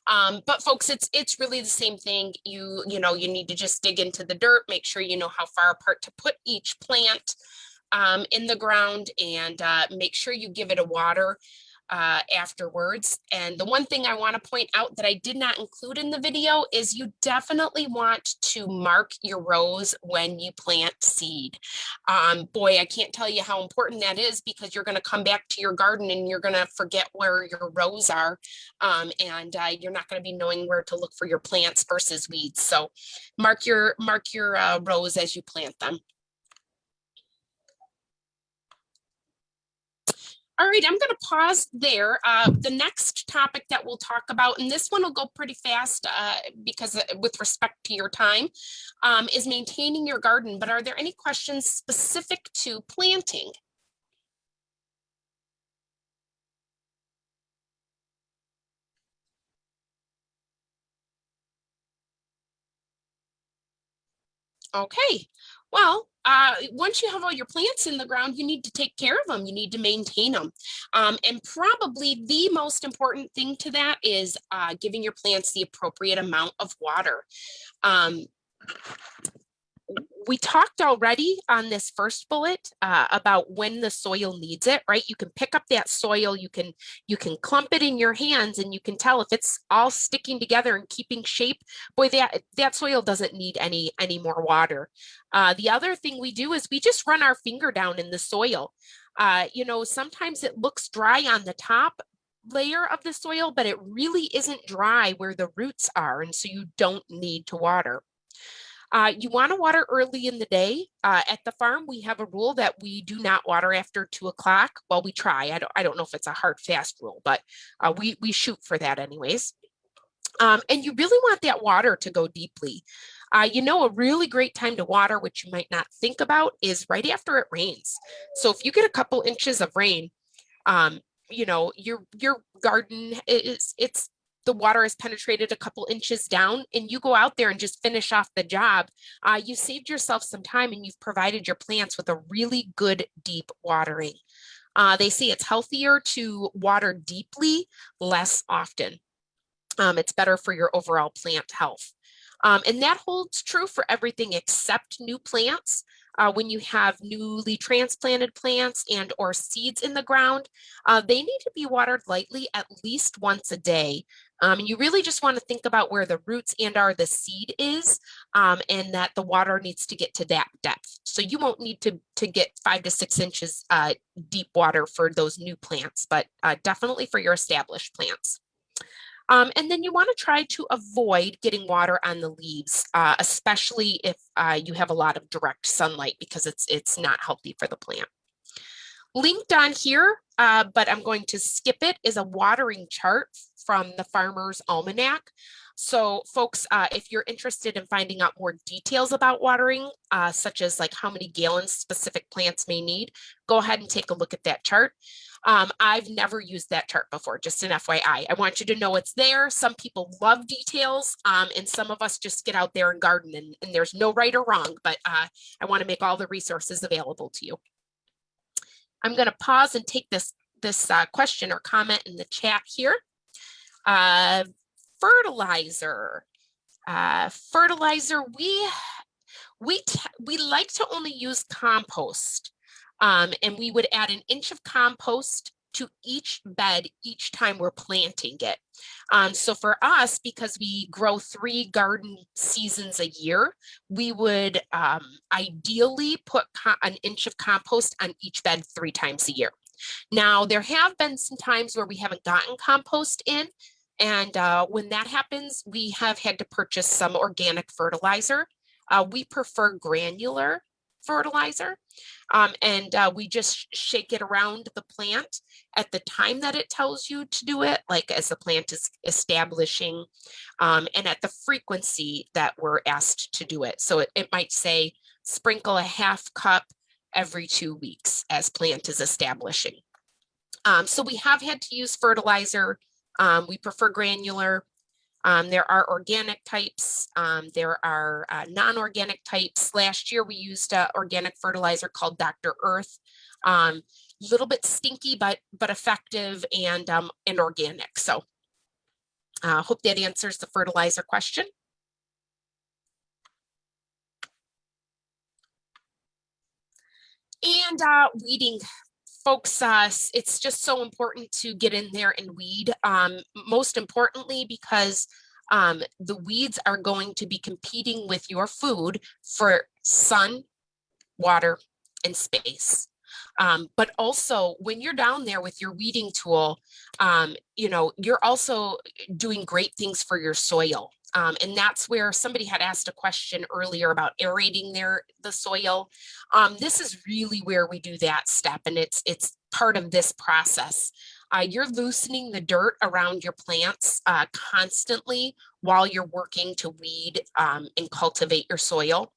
but folks, it's really the same thing. You know, you need to just dig into the dirt, make sure you know how far apart to put each plant in the ground, and make sure you give it a water afterwards. And the one thing I want to point out that I did not include in the video is you definitely want to mark your rows when you plant seed. Boy, I can't tell you how important that is, because you're going to come back to your garden and you're going to forget where your rows are, and you're not going to be knowing where to look for your plants versus weeds. So mark your rows as you plant them. All right, I'm going to pause there. The next topic that we'll talk about, and this one will go pretty fast because with respect to your time, is maintaining your garden. But are there any questions specific to planting? Okay, well, once you have all your plants in the ground, you need to take care of them. You need to maintain them. And probably the most important thing to that is giving your plants the appropriate amount of water. We talked already on this first bullet about when the soil needs it, right? You can pick up that soil, you can clump it in your hands, and you can tell if it's all sticking together and keeping shape. Boy, that soil doesn't need any more water. The other thing we do is we just run our finger down in the soil. You know, sometimes it looks dry on the top layer of the soil, but it really isn't dry where the roots are, and so you don't need to water. You want to water early in the day. At the farm, we have a rule that we do not water after 2 o'clock. Well, we try. I don't know if it's a hard, fast rule, but we shoot for that anyways. And you really want that water to go deeply. You know, a really great time to water, which you might not think about, is right after it rains. So if you get a couple inches of rain, you know, your garden the water has penetrated a couple inches down, and you go out there and just finish off the job. You saved yourself some time, and you've provided your plants with a really good deep watering. They say it's healthier to water deeply, less often. It's better for your overall plant health. And that holds true for everything except new plants. When you have newly transplanted plants and or seeds in the ground, they need to be watered lightly at least once a day. And you really just want to think about where the roots and or the seed is, and that the water needs to get to that depth. So you won't need to get 5 to 6 inches deep water for those new plants, but definitely for your established plants. And then you want to try to avoid getting water on the leaves, especially if you have a lot of direct sunlight, because it's not healthy for the plant. Linked on here, but I'm going to skip it, is a watering chart from the Farmer's Almanac. So folks, if you're interested in finding out more details about watering, such as like how many gallons specific plants may need, go ahead and take a look at that chart. I've never used that chart before, just an FYI. I want you to know it's there. Some people love details, and some of us just get out there and garden, and there's no right or wrong, but I want to make all the resources available to you. I'm going to pause and take this question or comment in the chat here. Fertilizer. Fertilizer, we like to only use compost. And we would add 1 inch of compost to each bed each time we're planting it. So for us, because we grow 3 garden seasons a year, we would ideally put an inch of compost on each bed 3 times a year. Now, there have been some times where we haven't gotten compost in, and when that happens, we have had to purchase some organic fertilizer. We prefer granular fertilizer, and we just shake it around the plant at the time that it tells you to do it, like as the plant is establishing, and at the frequency that we're asked to do it. So it might say sprinkle a half cup every 2 weeks as plant is establishing. So we have had to use fertilizer. We prefer granular. There are organic types. There are non-organic types. Last year we used organic fertilizer called Dr. Earth. Little bit stinky, but effective and organic. So hope that answers the fertilizer question. And weeding. Folks, it's just so important to get in there and weed. Most importantly, because the weeds are going to be competing with your food for sun, water, and space. But also when you're down there with your weeding tool, you know, you're also doing great things for your soil. And that's where somebody had asked a question earlier about aerating the soil. This is really where we do that step, and it's part of this process. You're loosening the dirt around your plants constantly while you're working to weed and cultivate your soil.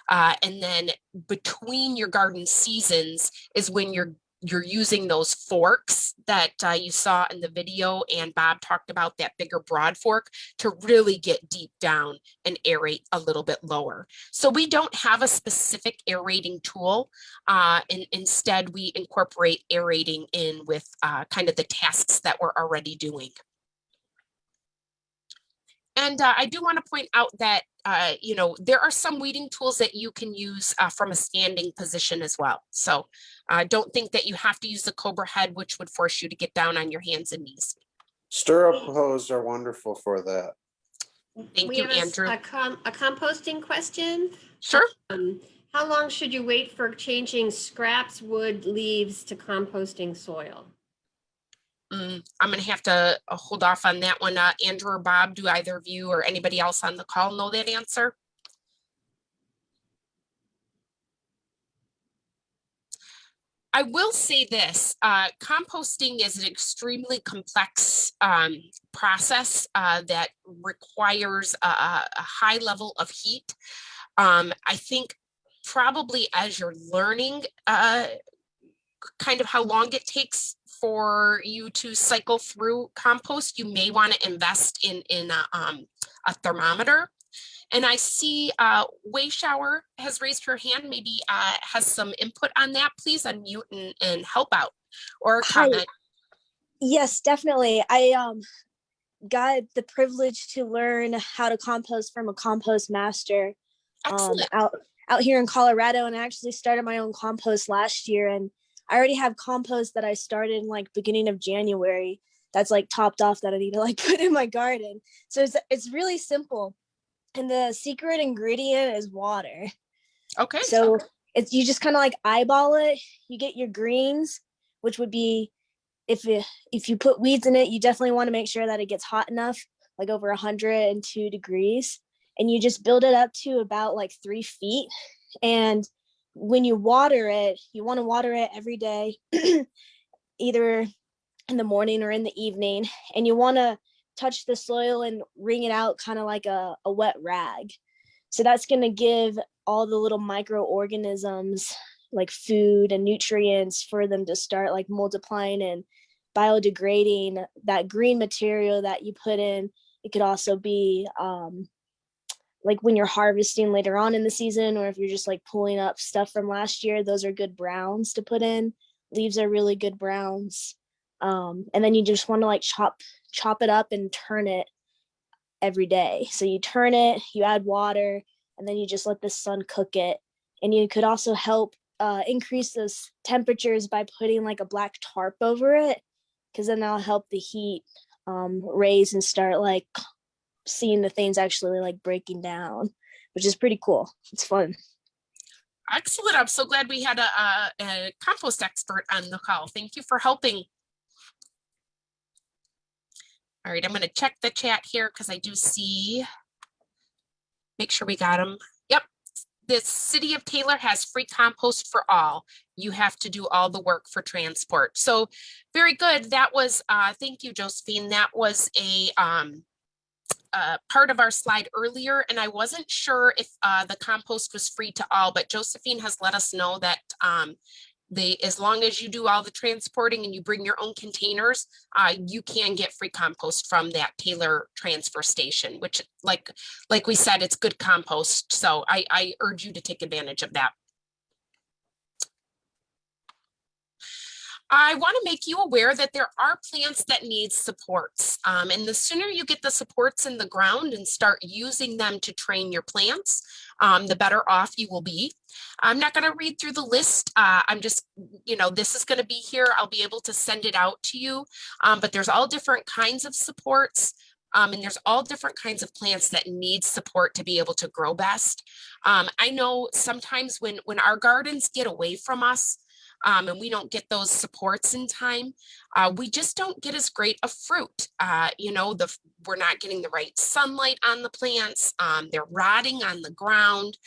And then between your garden seasons is when you're using those forks that you saw in the video, and Bob talked about that bigger broad fork to really get deep down and aerate a little bit lower. So we don't have a specific aerating tool, and instead we incorporate aerating in with kind of the tasks that we're already doing. And I do want to point out that, you know, there are some weeding tools that you can use from a standing position as well. So don't think that you have to use the Cobra head, which would force you to get down on your hands and knees. Stirrup hose are wonderful for that. Thank you, Andrew. A composting question. Sure. How long should you wait for changing scraps, wood, leaves to composting soil? I'm going to have to hold off on that one. Andrew or Bob, do either of you or anybody else on the call know that answer? I will say this, composting is an extremely complex process that requires a high level of heat. I think probably as you're learning kind of how long it takes for you to cycle through compost, you may want to invest in a thermometer. And I see Wayshower has raised her hand, maybe has some input on that. Please unmute and help out or comment. Hi. Yes, definitely. I got the privilege to learn how to compost from a compost master out here in Colorado, and I actually started my own compost last year, and I already have compost that I started in like beginning of January that's like topped off that I need to like put in my garden. So it's really simple. And the secret ingredient is water. Okay. So it's, you just kind of like eyeball it. You get your greens, which would be, if you put weeds in it, you definitely want to make sure that it gets hot enough, like over 102 degrees. And you just build it up to about like 3 feet. And when you water it, you want to water it every day, either in the morning or in the evening. And you want to touch the soil and wring it out kind of like a wet rag. So that's going to give all the little microorganisms like food and nutrients for them to start like multiplying and biodegrading that green material that you put in. It could also be like when you're harvesting later on in the season, or if you're just like pulling up stuff from last year, those are good browns to put in. Leaves are really good browns. And then you just want to like chop it up and turn it every day. So you turn it, you add water, and then you just let the sun cook it. And you could also help increase those temperatures by putting like a black tarp over it, because then that'll help the heat raise and start like seeing the things actually like breaking down, which is pretty cool. It's fun. Excellent. I'm so glad we had a compost expert on the call. Thank you for helping. All right, I'm going to check the chat here because I do see, make sure we got them. Yep. The city of Taylor has free compost for all. You have to do all the work for transport. So very good. That was, thank you, Josephine. That was a part of our slide earlier, and I wasn't sure if the compost was free to all, but Josephine has let us know that as long as you do all the transporting and you bring your own containers, you can get free compost from that Taylor transfer station, which like we said, it's good compost. So I urge you to take advantage of that. I want to make you aware that there are plants that need supports, and the sooner you get the supports in the ground and start using them to train your plants, the better off you will be. I'm not going to read through the list. I'm just, this is going to be here. I'll be able to send it out to you, but there's all different kinds of supports. And there's all different kinds of plants that need support to be able to grow best. I know sometimes when our gardens get away from us, and we don't get those supports in time, we just don't get as great a fruit. We're not getting the right sunlight on the plants. They're rotting on the ground.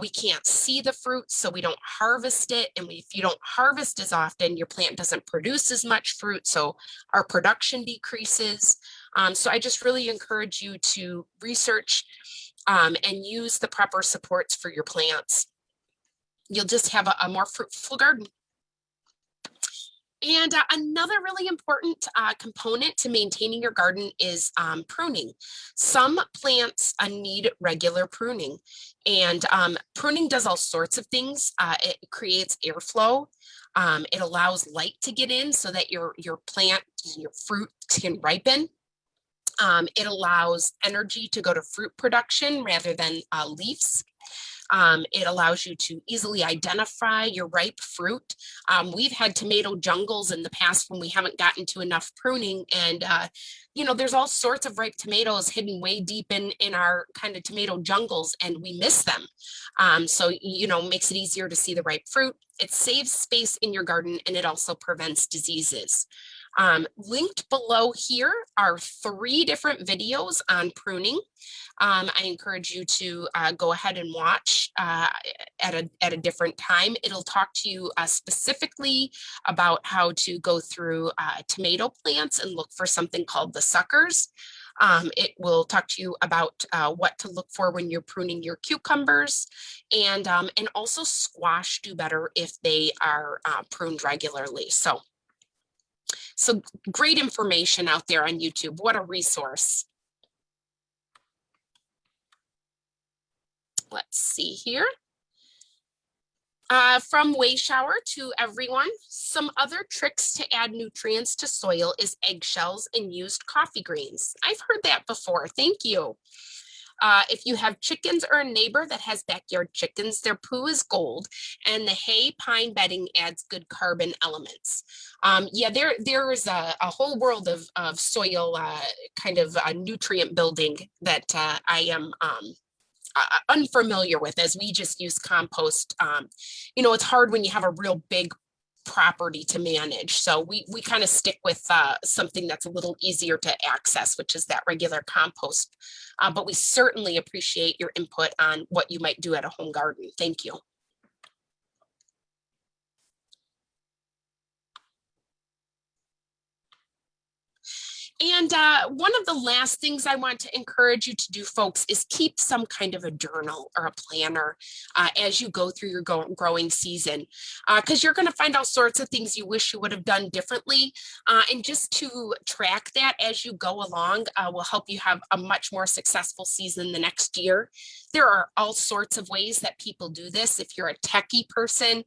We can't see the fruit, so we don't harvest it. And if you don't harvest as often, your plant doesn't produce as much fruit, so our production decreases. So I just really encourage you to research and use the proper supports for your plants. You'll just have a more fruitful garden. And another really important component to maintaining your garden is pruning. Some plants need regular pruning, and pruning does all sorts of things. It creates airflow. It allows light to get in so that your plant, your fruit can ripen. It allows energy to go to fruit production rather than leaves. It allows you to easily identify your ripe fruit. We've had tomato jungles in the past when we haven't gotten to enough pruning, and there's all sorts of ripe tomatoes hidden way deep in our kind of tomato jungles, and we miss them. So makes it easier to see the ripe fruit. It saves space in your garden, and it also prevents diseases. Linked below here are 3 different videos on pruning. I encourage you to go ahead and watch at a different time. It'll talk to you specifically about how to go through tomato plants and look for something called the suckers. It will talk to you about what to look for when you're pruning your cucumbers, and also squash do better if they are pruned regularly. So great information out there on YouTube. What a resource. Let's see here. From Way Shower to everyone, some other tricks to add nutrients to soil is eggshells and used coffee greens. I've heard that before. Thank you. If you have chickens or a neighbor that has backyard chickens, their poo is gold, and the hay pine bedding adds good carbon elements. There is a whole world of soil kind of nutrient building that I am unfamiliar with, as we just use compost. It's hard when you have a real big property to manage. So we kind of stick with something that's a little easier to access, which is that regular compost. But we certainly appreciate your input on what you might do at a home garden. Thank you. And one of the last things I want to encourage you to do, folks, is keep some kind of a journal or a planner as you go through your growing season, because you're going to find all sorts of things you wish you would have done differently. And just to track that as you go along will help you have a much more successful season the next year. There are all sorts of ways that people do this. If you're a techie person,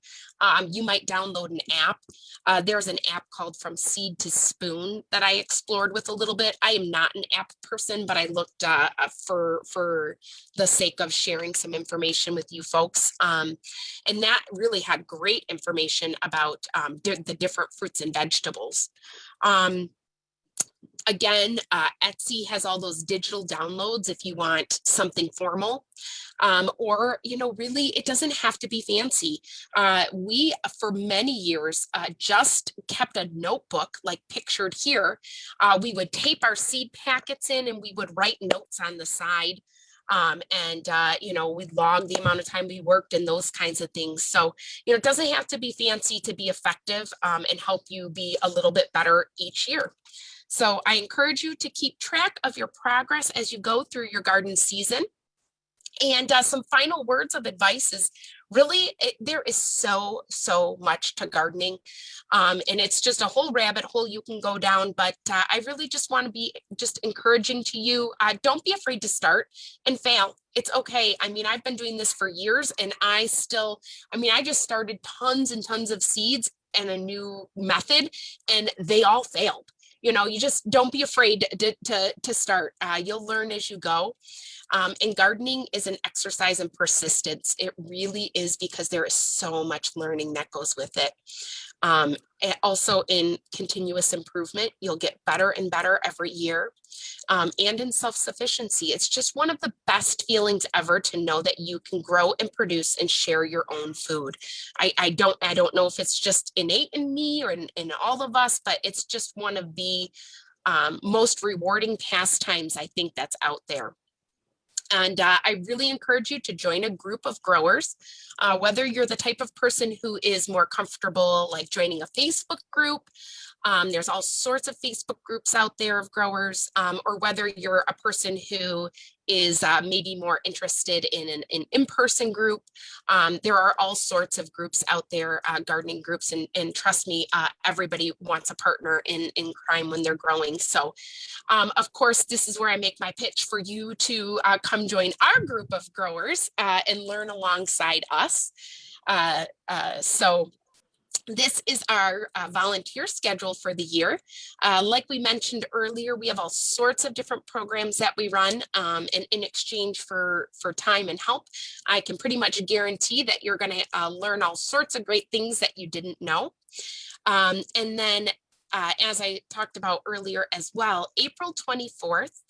you might download an app. There's an app called From Seed to Spoon that I explored with a little bit. I am not an app person, but I looked for the sake of sharing some information with you folks. And that really had great information about the different fruits and vegetables. Again, Etsy has all those digital downloads if you want something formal. Or, you know, really, it doesn't have to be fancy. We, for many years, just kept a notebook like pictured here. We would tape our seed packets in and we would write notes on the side. You know, we log the amount of time we worked and those kinds of things. So, you know, it doesn't have to be fancy to be effective and help you be a little bit better each year. So I encourage you to keep track of your progress as you go through your garden season. And some final words of advice is really, there is so much to gardening. And it's just a whole rabbit hole you can go down. But I really just want to be just encouraging to you. Don't be afraid to start and fail. It's okay. I mean, I've been doing this for years and I just started tons and tons of seeds and a new method and they all failed. You know, you just don't be afraid to start. You'll learn as you go. And gardening is an exercise in persistence. It really is, because there is so much learning that goes with it. And also in continuous improvement, you'll get better and better every year. And in self-sufficiency, it's just one of the best feelings ever to know that you can grow and produce and share your own food. I don't know if it's just innate in me or in all of us, but it's just one of the most rewarding pastimes I think that's out there. And I really encourage you to join a group of growers, whether you're the type of person who is more comfortable like joining a Facebook group. There's all sorts of Facebook groups out there of growers, or whether you're a person who is maybe more interested in an in-person group. There are all sorts of groups out there, gardening groups, and trust me, everybody wants a partner in crime when they're growing. So of course, this is where I make my pitch for you to come join our group of growers and learn alongside us. So this is our volunteer schedule for the year. Like we mentioned earlier, we have all sorts of different programs that we run, and in exchange for time and help, I can pretty much guarantee that you're going to learn all sorts of great things that you didn't know. And then as I talked about earlier as well, April 24th,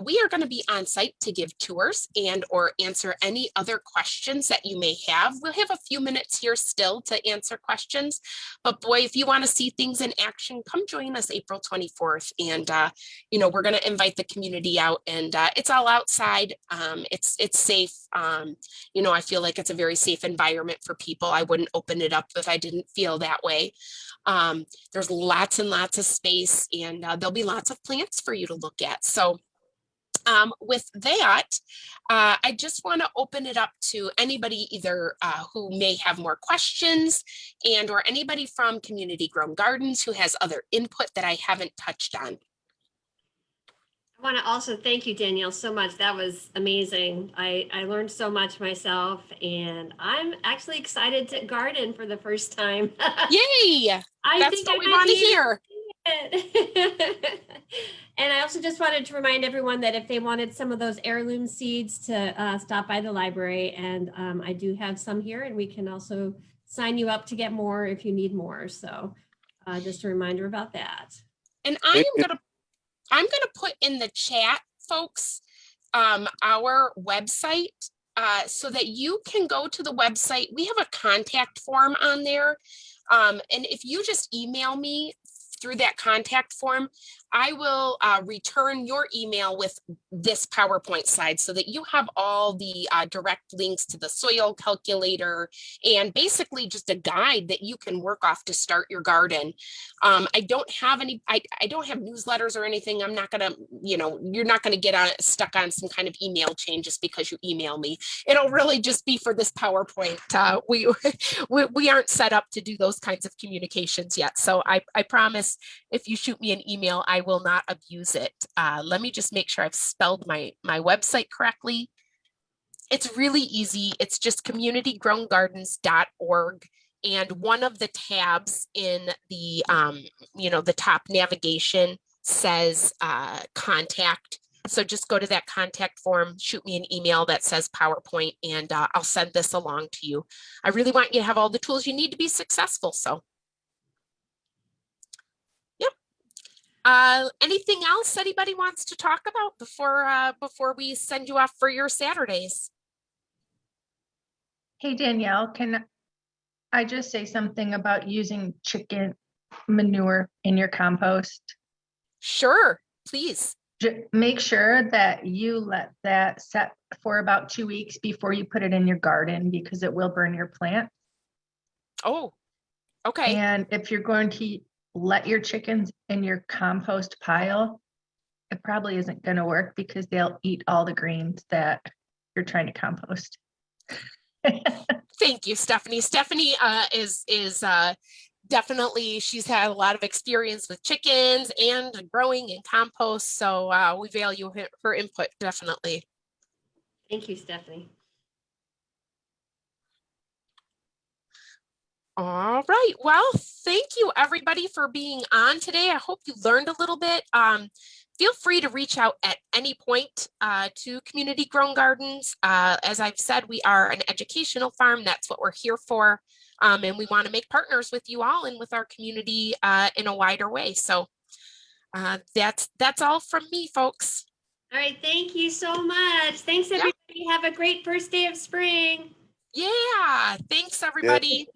we are going to be on site to give tours and or answer any other questions that you may have. We'll have a few minutes here still to answer questions, but boy, if you want to see things in action, come join us April 24th. And, you know, we're going to invite the community out, and it's all outside. It's safe. You know, I feel like it's a very safe environment for people. I wouldn't open it up if I didn't feel that way. There's lots and lots of space, and there'll be lots of plants for you to look at. So with that, I just want to open it up to anybody either who may have more questions and or anybody from Community Grown Gardens who has other input that I haven't touched on. I want to also thank you, Danielle, so much. That was amazing. I learned so much myself, and I'm actually excited to garden for the first time. Yay! That's what we want to hear. And I also just wanted to remind everyone that if they wanted some of those heirloom seeds, to stop by the library, and I do have some here, and we can also sign you up to get more if you need more. So just a reminder about that. And I'm gonna put in the chat, folks, our website, so that you can go to the website. We have a contact form on there. And if you just email me through that contact form, I will return your email with this PowerPoint slide so that you have all the direct links to the soil calculator and basically just a guide that you can work off to start your garden. I don't have newsletters or anything. I'm not gonna, you know, you're not gonna get stuck on some kind of email chain just because you email me. It'll really just be for this PowerPoint. We aren't set up to do those kinds of communications yet. So I promise if you shoot me an email, I will not abuse it. Let me just make sure I've spelled my website correctly. It's really easy. It's just communitygrowngardens.org. And one of the tabs in the, you know, the top navigation says contact. So just go to that contact form, shoot me an email that says PowerPoint, and I'll send this along to you. I really want you to have all the tools you need to be successful. So, yep. Anything else anybody wants to talk about before we send you off for your Saturdays? Hey, Danielle, can I just say something about using chicken manure in your compost? Sure, please. Make sure that you let that set for about 2 weeks before you put it in your garden, because it will burn your plant. Oh, okay. And if you're going to let your chickens in your compost pile, it probably isn't going to work because they'll eat all the greens that you're trying to compost. Thank you, Stephanie. Stephanie is definitely, she's had a lot of experience with chickens and growing and compost. So we value her input, definitely. Thank you, Stephanie. All right. Well, thank you everybody for being on today. I hope you learned a little bit. Feel free to reach out at any point to Community Grown Gardens. As I've said, we are an educational farm. That's what we're here for. And we want to make partners with you all and with our community in a wider way. So that's all from me, folks. All right. Thank you so much. Thanks, everybody. Have a great first day of spring. Yeah. Thanks, everybody.